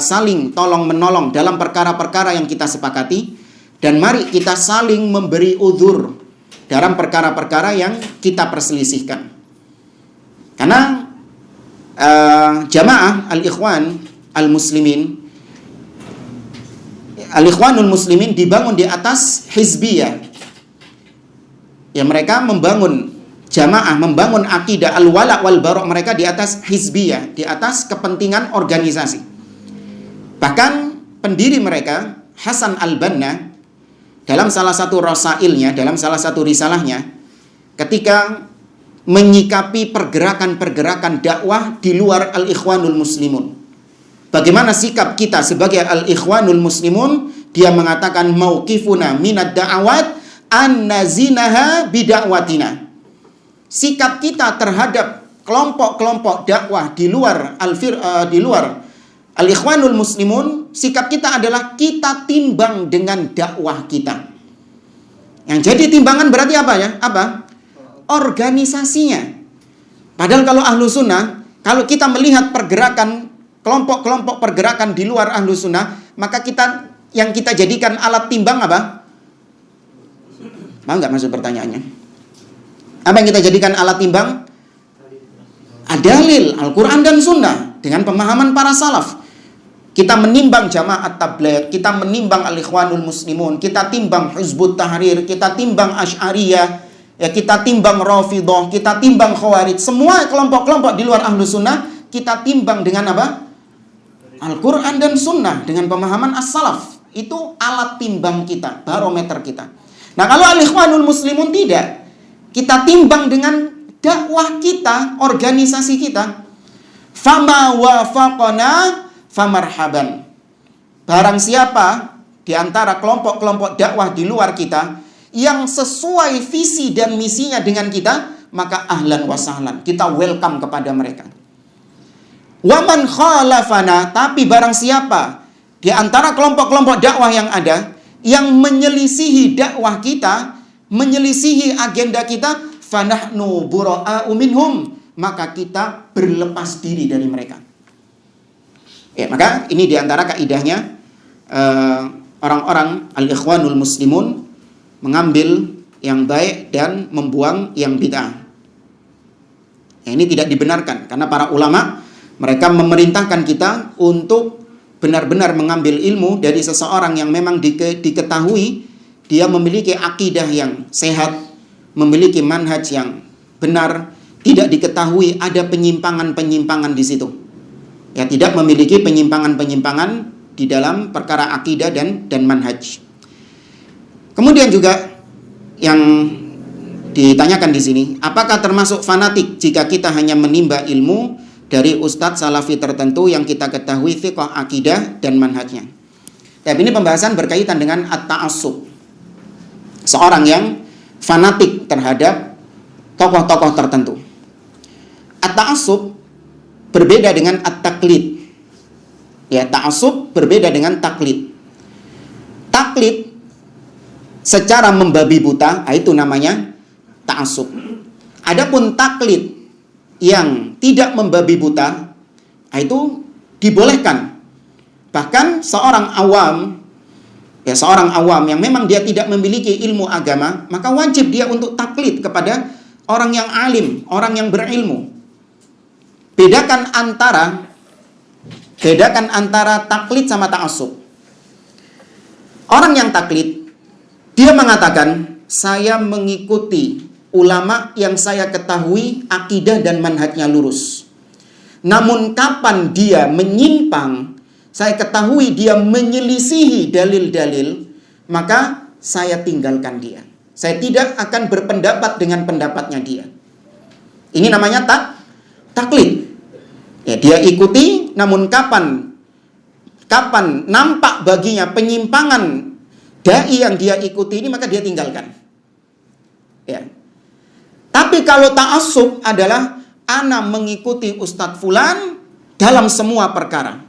saling tolong menolong dalam perkara-perkara yang kita sepakati, dan mari kita saling memberi uzur dalam perkara-perkara yang kita perselisihkan. Karena jamaah al-Ikhwan al-Muslimin, al-Ikhwanul Muslimin dibangun di atas hizbiyah. Ya, mereka membangun jamaah, membangun akidah al-wala wal bara' mereka di atas hizbiyah, di atas kepentingan organisasi. Bahkan pendiri mereka, Hasan al-Banna, dalam salah satu rasailnya, dalam salah satu risalahnya, ketika menyikapi pergerakan-pergerakan dakwah di luar al-Ikhwanul Muslimun, bagaimana sikap kita sebagai al-Ikhwanul Muslimun, dia mengatakan mauqifuna minad da'awat an nazinaha bida'watina. Sikap kita terhadap kelompok-kelompok dakwah di luar al-Ikhwanul Muslimun, sikap kita adalah kita timbang dengan dakwah kita. Yang jadi timbangan berarti apa ya? Apa? Organisasinya. Padahal kalau ahlu sunnah, kalau kita melihat pergerakan kelompok-kelompok pergerakan di luar ahlu sunnah, maka yang kita jadikan alat timbang apa? Mau nggak masuk pertanyaannya? Apa yang kita jadikan alat timbang? Dalil Al-Quran dan Sunnah dengan pemahaman para salaf. Kita menimbang Jamaat Tabligh, kita menimbang Al-Ikhwanul Muslimun, kita timbang Hizbut Tahrir, kita timbang Asy'ariyah, ya, kita timbang Rafidhah, kita timbang Khawarij. Semua kelompok-kelompok di luar ahlu sunnah kita timbang dengan apa? Al-Quran dan Sunnah dengan pemahaman as-salaf. Itu alat timbang kita, barometer kita. Nah, kalau Al-Ikhwanul Muslimun tidak, kita timbang dengan dakwah kita, organisasi kita. Fama wafaqana famarhaban. Barang siapa di antara kelompok-kelompok dakwah di luar kita yang sesuai visi dan misinya dengan kita, maka ahlan wa sahlan, kita welcome kepada mereka. Waman khalafana, tapi barang siapa di antara kelompok-kelompok dakwah yang ada yang menyelisihi dakwah kita, menyelisihi agenda kita, fanahnu bura'a'u minhum, maka kita berlepas diri dari mereka. Ya, maka ini di antara kaidahnya orang-orang al-Ikhwanul Muslimun mengambil yang baik dan membuang yang bid'ah. Ya, ini tidak dibenarkan karena para ulama mereka memerintahkan kita untuk benar-benar mengambil ilmu dari seseorang yang memang diketahui dia memiliki akidah yang sehat, memiliki manhaj yang benar, tidak diketahui ada penyimpangan-penyimpangan di situ. Ya, tidak memiliki penyimpangan-penyimpangan di dalam perkara akidah dan manhaj. Kemudian juga yang ditanyakan di sini, apakah termasuk fanatik jika kita hanya menimba ilmu dari ustadz salafi tertentu yang kita ketahui thiqah akidah dan manhajnya? Tapi ini pembahasan berkaitan dengan at-ta'assub. Seorang yang fanatik terhadap tokoh-tokoh tertentu. At-ta'assub berbeda dengan at-taklid. Ya, ta'assub berbeda dengan taklid. Taklid secara membabi buta, itu namanya ta'assub. Adapun taklid yang tidak membabi buta, itu dibolehkan. Bahkan seorang awam yang memang dia tidak memiliki ilmu agama, maka wajib dia untuk taklid kepada orang yang alim, orang yang berilmu. Bedakan antara taklid sama ta'assub. Orang yang taklid, dia mengatakan, saya mengikuti ulama yang saya ketahui akidah dan manhajnya lurus. Namun kapan dia menyimpang, saya ketahui dia menyelisihi dalil-dalil, maka saya tinggalkan dia. Saya tidak akan berpendapat dengan pendapatnya dia. Ini namanya taklid. Ya, dia ikuti, namun kapan nampak baginya penyimpangan dai yang dia ikuti ini, maka dia tinggalkan. Ya. Tapi kalau ta'assub adalah ana mengikuti Ustadz Fulan dalam semua perkara.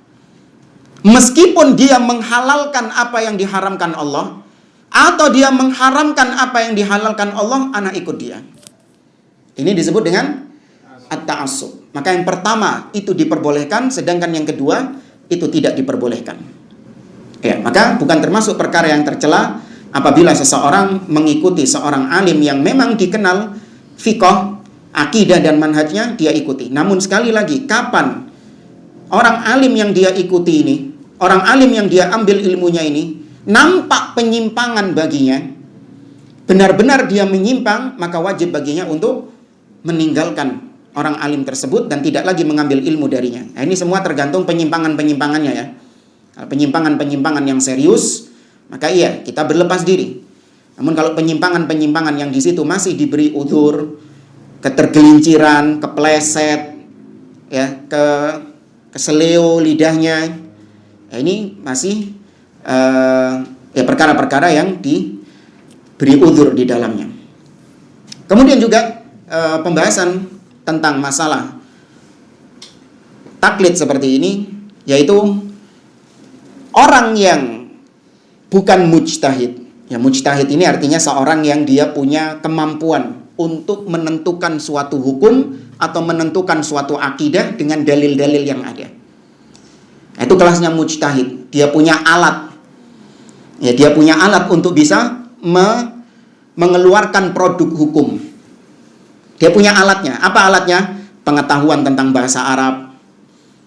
Meskipun dia menghalalkan apa yang diharamkan Allah, atau dia mengharamkan apa yang dihalalkan Allah, ana ikut dia. Ini disebut dengan at-ta'assub. Maka yang pertama itu diperbolehkan, sedangkan yang kedua itu tidak diperbolehkan. Ya, maka bukan termasuk perkara yang tercela apabila seseorang mengikuti seorang alim yang memang dikenal fiqh, akidah dan manhajnya, dia ikuti. Namun sekali lagi, kapan orang alim yang dia ikuti ini, orang alim yang dia ambil ilmunya ini, nampak penyimpangan baginya, benar-benar dia menyimpang, maka wajib baginya untuk meninggalkan orang alim tersebut dan tidak lagi mengambil ilmu darinya. Nah, ini semua tergantung penyimpangan-penyimpangannya ya. Penyimpangan-penyimpangan yang serius, maka iya, kita berlepas diri. Namun kalau penyimpangan-penyimpangan yang di situ masih diberi udzur, ketergelinciran, kepleset, ya, keseleo lidahnya, ya, ini masih ya perkara-perkara yang diberi udzur di dalamnya. Kemudian juga pembahasan tentang masalah taklid seperti ini, yaitu orang yang bukan mujtahid. Ya, mujtahid ini artinya seorang yang dia punya kemampuan untuk menentukan suatu hukum atau menentukan suatu akidah dengan dalil-dalil yang ada. Itu kelasnya mujtahid. Dia punya alat. Ya, dia punya alat untuk bisa mengeluarkan produk hukum. Dia punya alatnya. Apa alatnya? Pengetahuan tentang bahasa Arab,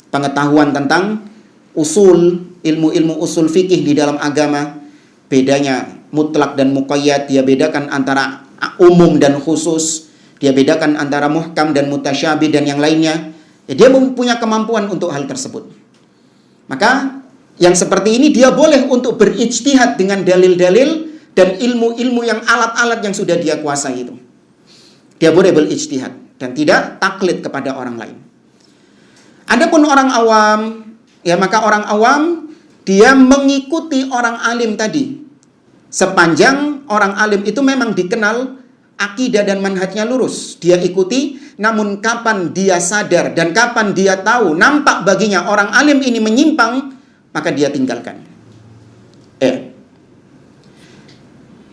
pengetahuan tentang usul, ilmu-ilmu usul fikih di dalam agama, bedanya mutlak dan muqayyad, dia bedakan antara umum dan khusus, dia bedakan antara muhkam dan mutasyabih dan yang lainnya. Ya, dia punya kemampuan untuk hal tersebut. Maka yang seperti ini dia boleh untuk berijtihad dengan dalil-dalil dan ilmu-ilmu yang alat-alat yang sudah dia kuasai itu. Dia boleh berijtihad dan tidak taklid kepada orang lain. Adapun orang awam, ya maka orang awam dia mengikuti orang alim tadi. Sepanjang orang alim itu memang dikenal akidah dan manhajnya lurus, dia ikuti. Namun kapan dia sadar dan kapan dia tahu nampak baginya orang alim ini menyimpang, maka dia tinggalkan.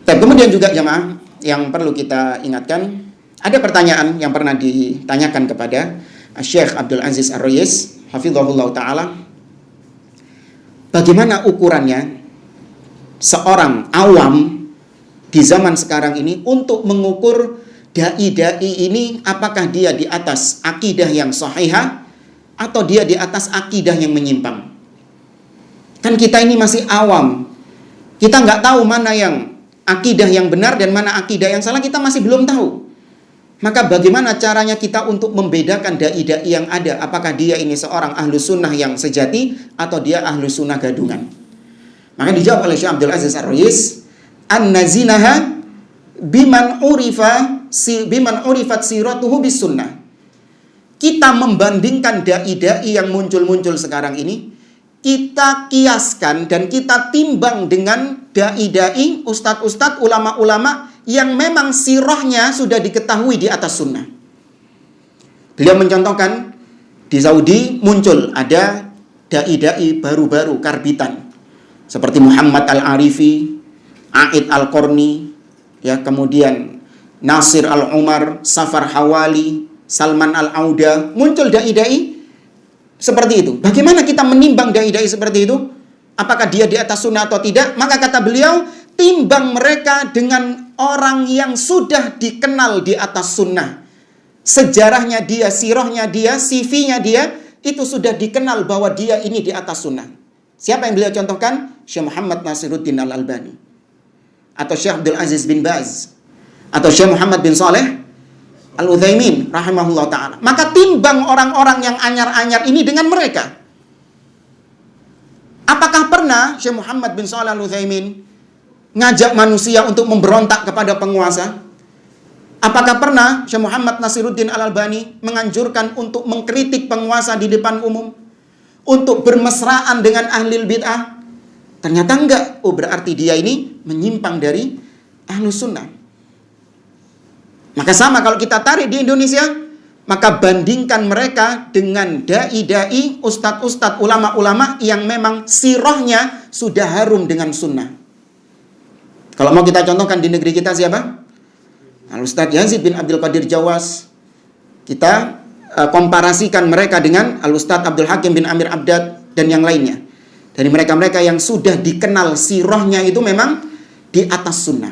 Dan kemudian juga jamaah yang perlu kita ingatkan, ada pertanyaan yang pernah ditanyakan kepada Syekh Abdul Aziz Ar-Rayis hafizahullah ta'ala, bagaimana ukurannya seorang awam di zaman sekarang ini untuk mengukur dai-dai ini, apakah dia di atas akidah yang sahihah atau dia di atas akidah yang menyimpang. Kan kita ini masih awam, kita nggak tahu mana yang akidah yang benar dan mana akidah yang salah, kita masih belum tahu. Maka bagaimana caranya kita untuk membedakan dai-dai yang ada, apakah dia ini seorang ahlu sunnah yang sejati atau dia ahlu sunnah gadungan. Maka dijawab oleh Syekh Abdul Aziz Ar-Rayis, an-nazinaha biman urifat siratuhu bis sunnah. Kita membandingkan dai-dai yang muncul-muncul sekarang ini, kita kiaskan dan kita timbang dengan dai-dai, ustadz-ustadz, ulama-ulama yang memang sirahnya sudah diketahui di atas sunnah. Beliau mencontohkan di Saudi muncul ada dai-dai baru-baru karbitan seperti Muhammad Al-Arifi, Aid Al-Qarni, ya, kemudian Nasir Al-Umar, Safar Hawali, Salman Al-Auda, muncul dai-dai seperti itu. Bagaimana kita menimbang dai-dai seperti itu? Apakah dia di atas sunnah atau tidak? Maka kata beliau, timbang mereka dengan orang yang sudah dikenal di atas sunnah. Sejarahnya dia, sirahnya dia, CV-nya dia, itu sudah dikenal bahwa dia ini di atas sunnah. Siapa yang beliau contohkan? Syekh Muhammad Nasiruddin Al-Albani, atau Syekh Abdul Aziz bin Baz, atau Syekh Muhammad bin Saleh Al-Utsaimin rahimahullah ta'ala. Maka timbang orang-orang yang anyar-anyar ini dengan mereka. Apakah pernah Syekh Muhammad bin Saleh Al-Utsaimin ngajak manusia untuk memberontak kepada penguasa? Apakah pernah Syekh Muhammad Nasiruddin Al-Albani menganjurkan untuk mengkritik penguasa di depan umum? Untuk bermesraan dengan ahlul bid'ah? Ternyata enggak. Oh, berarti dia ini menyimpang dari ahlus sunnah. Maka sama kalau kita tarik di Indonesia, maka bandingkan mereka dengan dai-dai, ustadz-ustadz, ulama-ulama yang memang sirahnya sudah harum dengan sunnah. Kalau mau kita contohkan di negeri kita siapa? Al-Ustadz Yazid bin Abdul Qadir Jawas. Kita komparasikan mereka dengan Al-Ustadz Abdul Hakim bin Amir Abdad dan yang lainnya. Dari mereka-mereka yang sudah dikenal sirahnya itu memang di atas sunnah.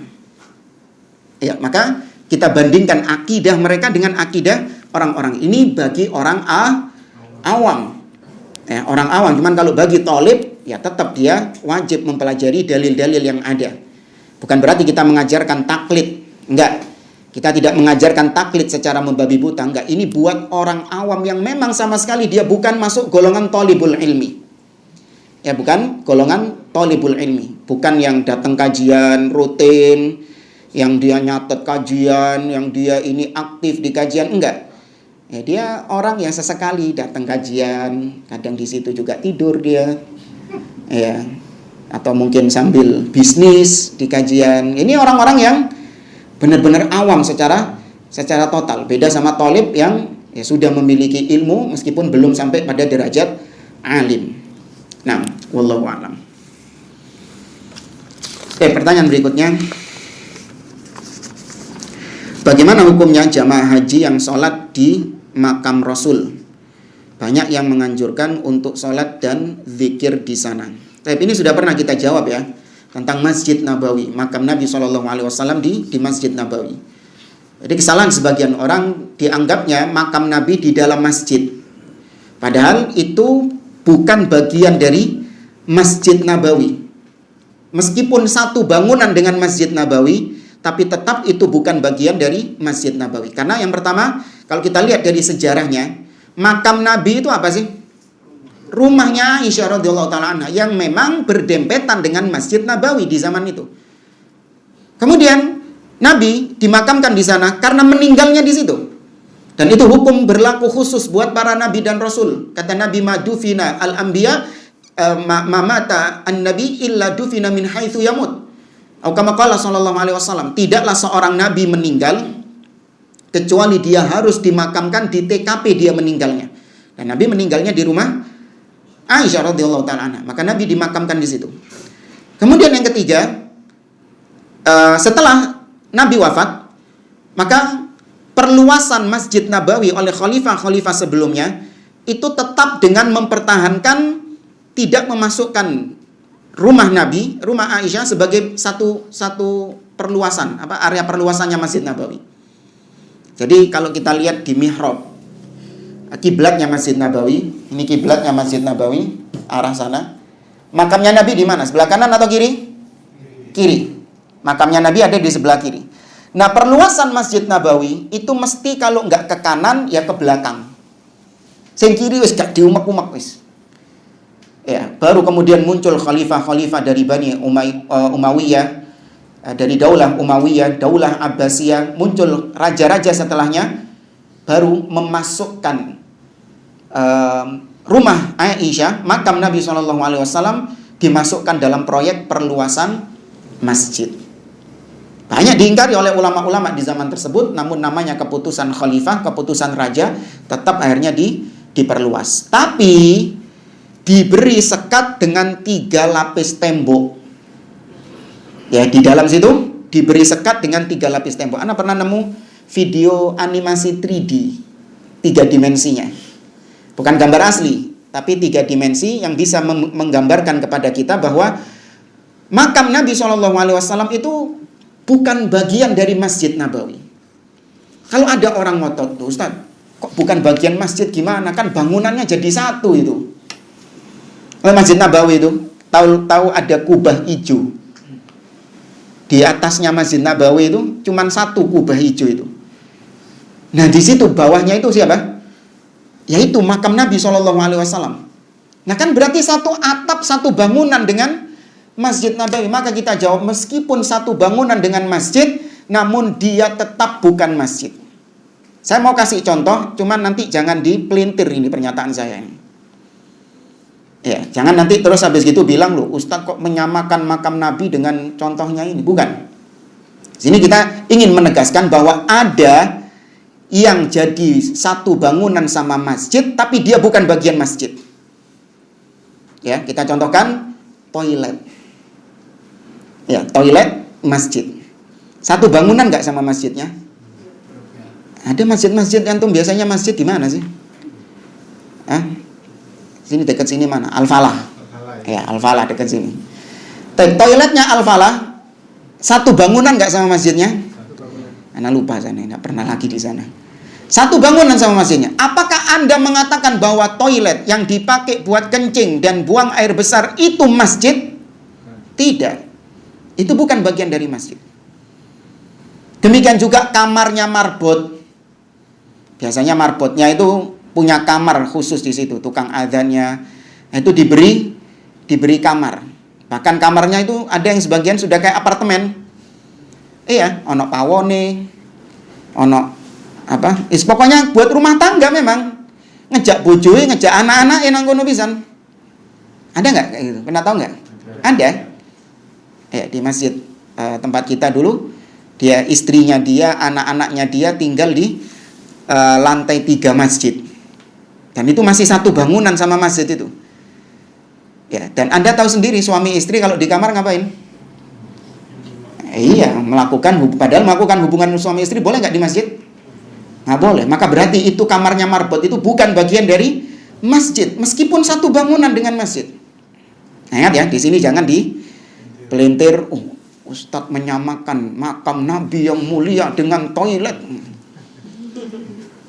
Ya, maka kita bandingkan akidah mereka dengan akidah orang-orang ini bagi orang awam. Ya, orang awam. Cuman kalau bagi thalib, ya tetap dia wajib mempelajari dalil-dalil yang ada. Bukan berarti kita mengajarkan taklid. Enggak. Kita tidak mengajarkan taklid secara membabi buta. Enggak. Ini buat orang awam yang memang sama sekali dia bukan masuk golongan thalibul ilmi. Ya, bukan golongan thalibul ilmi. Bukan yang datang kajian rutin, yang dia nyatet kajian, yang dia ini aktif di kajian. Enggak. Ya, dia orang yang sesekali datang kajian, kadang di situ juga tidur dia. Ya. Atau mungkin sambil bisnis di kajian. Ini orang-orang yang benar-benar awam secara total. Beda sama thalib yang ya sudah memiliki ilmu meskipun belum sampai pada derajat alim. Nah, wallahu a'lam. Oke, pertanyaan berikutnya. Bagaimana hukumnya jamaah haji yang sholat di makam Rasul? Banyak yang menganjurkan untuk sholat dan zikir di sana. Tapi ini sudah pernah kita jawab ya, tentang Masjid Nabawi, makam Nabi SAW di Masjid Nabawi. Jadi kesalahan sebagian orang dianggapnya makam Nabi di dalam masjid. Padahal itu bukan bagian dari Masjid Nabawi. Meskipun satu bangunan dengan Masjid Nabawi, tapi tetap itu bukan bagian dari Masjid Nabawi. Karena yang pertama, kalau kita lihat dari sejarahnya, makam Nabi itu apa sih? Rumahnya Aisyah radhiyallahu taala anha yang memang berdempetan dengan Masjid Nabawi di zaman itu. Kemudian Nabi dimakamkan di sana karena meninggalnya di situ. Dan itu hukum berlaku khusus buat para nabi dan rasul. Kata Nabi, madufina al-anbiya mamata an-nabi illa dufina min haitsu yamut. Atau kama qala sallallahu alaihi wasallam, tidaklah seorang nabi meninggal kecuali dia harus dimakamkan di TKP dia meninggalnya. Dan Nabi meninggalnya di rumah Aisyah radhiyallahu taala anha. Maka Nabi dimakamkan di situ. Kemudian yang ketiga, setelah Nabi wafat, maka perluasan Masjid Nabawi oleh khalifah-khalifah sebelumnya itu tetap dengan mempertahankan tidak memasukkan rumah Nabi, rumah Aisyah sebagai satu perluasan, area perluasannya Masjid Nabawi. Jadi kalau kita lihat di mihrab, kiblatnya Masjid Nabawi, ini kiblatnya Masjid Nabawi, arah sana. Makamnya Nabi di mana? Sebelah kanan atau kiri? Kiri. Makamnya Nabi ada di sebelah kiri. Nah, perluasan Masjid Nabawi itu mesti kalau nggak ke kanan ya ke belakang. Sing kiri wis gak diumek-umek wis. Ya, baru kemudian muncul khalifah-khalifah dari Bani Umayyah, dari Daulah Umayyah, Daulah Abbasiyah, muncul raja-raja setelahnya baru memasukkan rumah Aisyah, makam Nabi SAW dimasukkan dalam proyek perluasan masjid. Banyak diingkari oleh ulama-ulama di zaman tersebut, namun namanya keputusan khalifah, keputusan raja, tetap akhirnya diperluas. Tapi diberi sekat dengan 3 lapis tembok. Ya, di dalam situ diberi sekat dengan 3 lapis tembok. Anda pernah nemu video animasi 3D, 3 dimensinya. Bukan gambar asli, tapi 3 dimensi yang bisa menggambarkan kepada kita bahwa makam Nabi SAW itu bukan bagian dari Masjid Nabawi. Kalau ada orang ngotot tuh, Ustaz, kok bukan bagian masjid gimana? Kan bangunannya jadi satu itu. Masjid Nabawi itu tahu ada kubah hijau. Di atasnya Masjid Nabawi itu cuman 1 kubah hijau itu. Nah, di situ bawahnya itu siapa? Yaitu makam Nabi SAW. Nah, kan berarti 1 atap, 1 bangunan dengan Masjid Nabawi. Maka kita jawab, meskipun 1 bangunan dengan masjid, namun dia tetap bukan masjid. Saya mau kasih contoh, cuman nanti jangan dipelintir ini pernyataan saya ini. Ya, jangan nanti terus habis gitu bilang, loh, Ustadz kok menyamakan makam Nabi dengan contohnya ini. Bukan. Sini kita ingin menegaskan bahwa ada yang jadi satu bangunan sama masjid, tapi dia bukan bagian masjid. Ya, kita contohkan toilet. Ya, toilet masjid. Satu bangunan nggak sama masjidnya? Ada masjid-masjid antum biasanya masjid di mana sih? Sini dekat sini mana? Al-Falah. Ya, Al-Falah dekat sini. Toiletnya Al-Falah satu bangunan nggak sama masjidnya? Anda lupa sana, nggak pernah lagi di sana. Satu bangunan sama masjidnya. Apakah Anda mengatakan bahwa toilet yang dipakai buat kencing dan buang air besar itu masjid? Tidak. Itu bukan bagian dari masjid. Demikian juga kamarnya marbot. Biasanya marbotnya itu punya kamar khusus di situ, tukang adzannya itu diberi kamar. Bahkan kamarnya itu ada yang sebagian sudah kayak apartemen. Iya, ono pawone, ono apa? Pokoknya buat rumah tangga memang. Ngejak bojoe, ngejak anak-anak nang kono pisan. Ada enggak kayak gitu? Pernah tahu enggak? Ada. Ya, di masjid tempat kita dulu, dia istrinya dia, anak-anaknya dia tinggal di lantai 3 masjid. Dan itu masih satu bangunan sama masjid itu. Ya, dan Anda tahu sendiri suami istri kalau di kamar ngapain? Iya, padahal melakukan hubungan suami istri boleh nggak di masjid? Nggak boleh. Maka berarti itu kamarnya marbot itu bukan bagian dari masjid, meskipun satu bangunan dengan masjid. Nah, ingat ya, di sini jangan dipelintir. Ustadz menyamakan makam Nabi yang mulia dengan toilet.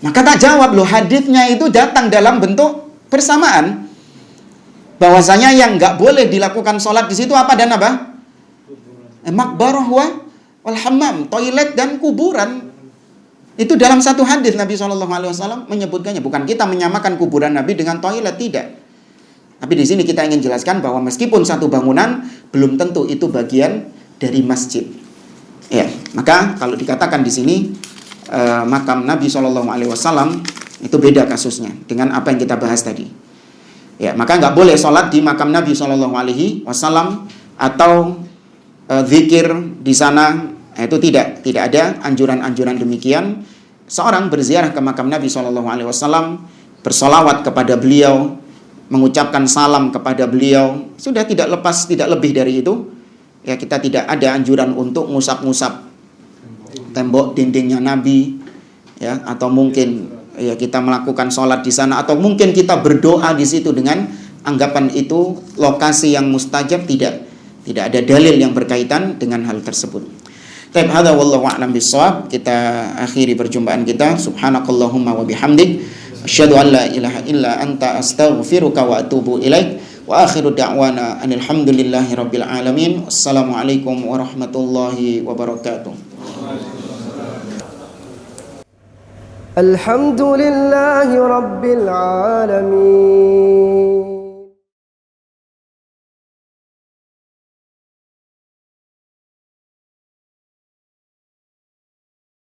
Maka tak jawab loh, hadisnya itu datang dalam bentuk bersamaan. Bahwasanya yang nggak boleh dilakukan sholat di situ apa dan apa? Makbarah wal hammam, toilet dan kuburan. Itu dalam satu hadis Nabi SAW menyebutkannya. Bukan kita menyamakan kuburan Nabi dengan toilet, tidak. Tapi di sini kita ingin jelaskan bahwa meskipun satu bangunan, belum tentu itu bagian dari masjid. Ya, maka kalau dikatakan di sini makam Nabi SAW itu beda kasusnya dengan apa yang kita bahas tadi. Ya, maka nggak boleh sholat di makam Nabi SAW atau zikir di sana. Itu tidak ada anjuran-anjuran demikian. Seorang berziarah ke makam Nabi SAW, bersolawat kepada beliau, mengucapkan salam kepada beliau, sudah tidak lebih dari itu. Ya, kita tidak ada anjuran untuk ngusap-ngusap tembok dindingnya Nabi, ya, atau mungkin ya kita melakukan sholat di sana, atau mungkin kita berdoa di situ dengan anggapan itu lokasi yang mustajab. Tidak ada dalil yang berkaitan dengan hal tersebut. Taib hadza wallahu a'lam bissawab. Kita akhiri perjumpaan kita. Subhanakallahumma wa bihamdik asyhadu an la ilaha illa anta astaghfiruka wa atubu ilaik. Wa akhiru da'wana anil hamdulillahi rabbil alamin. Assalamualaikum warahmatullahi wabarakatuh. Alhamdulillahi rabbil alamin.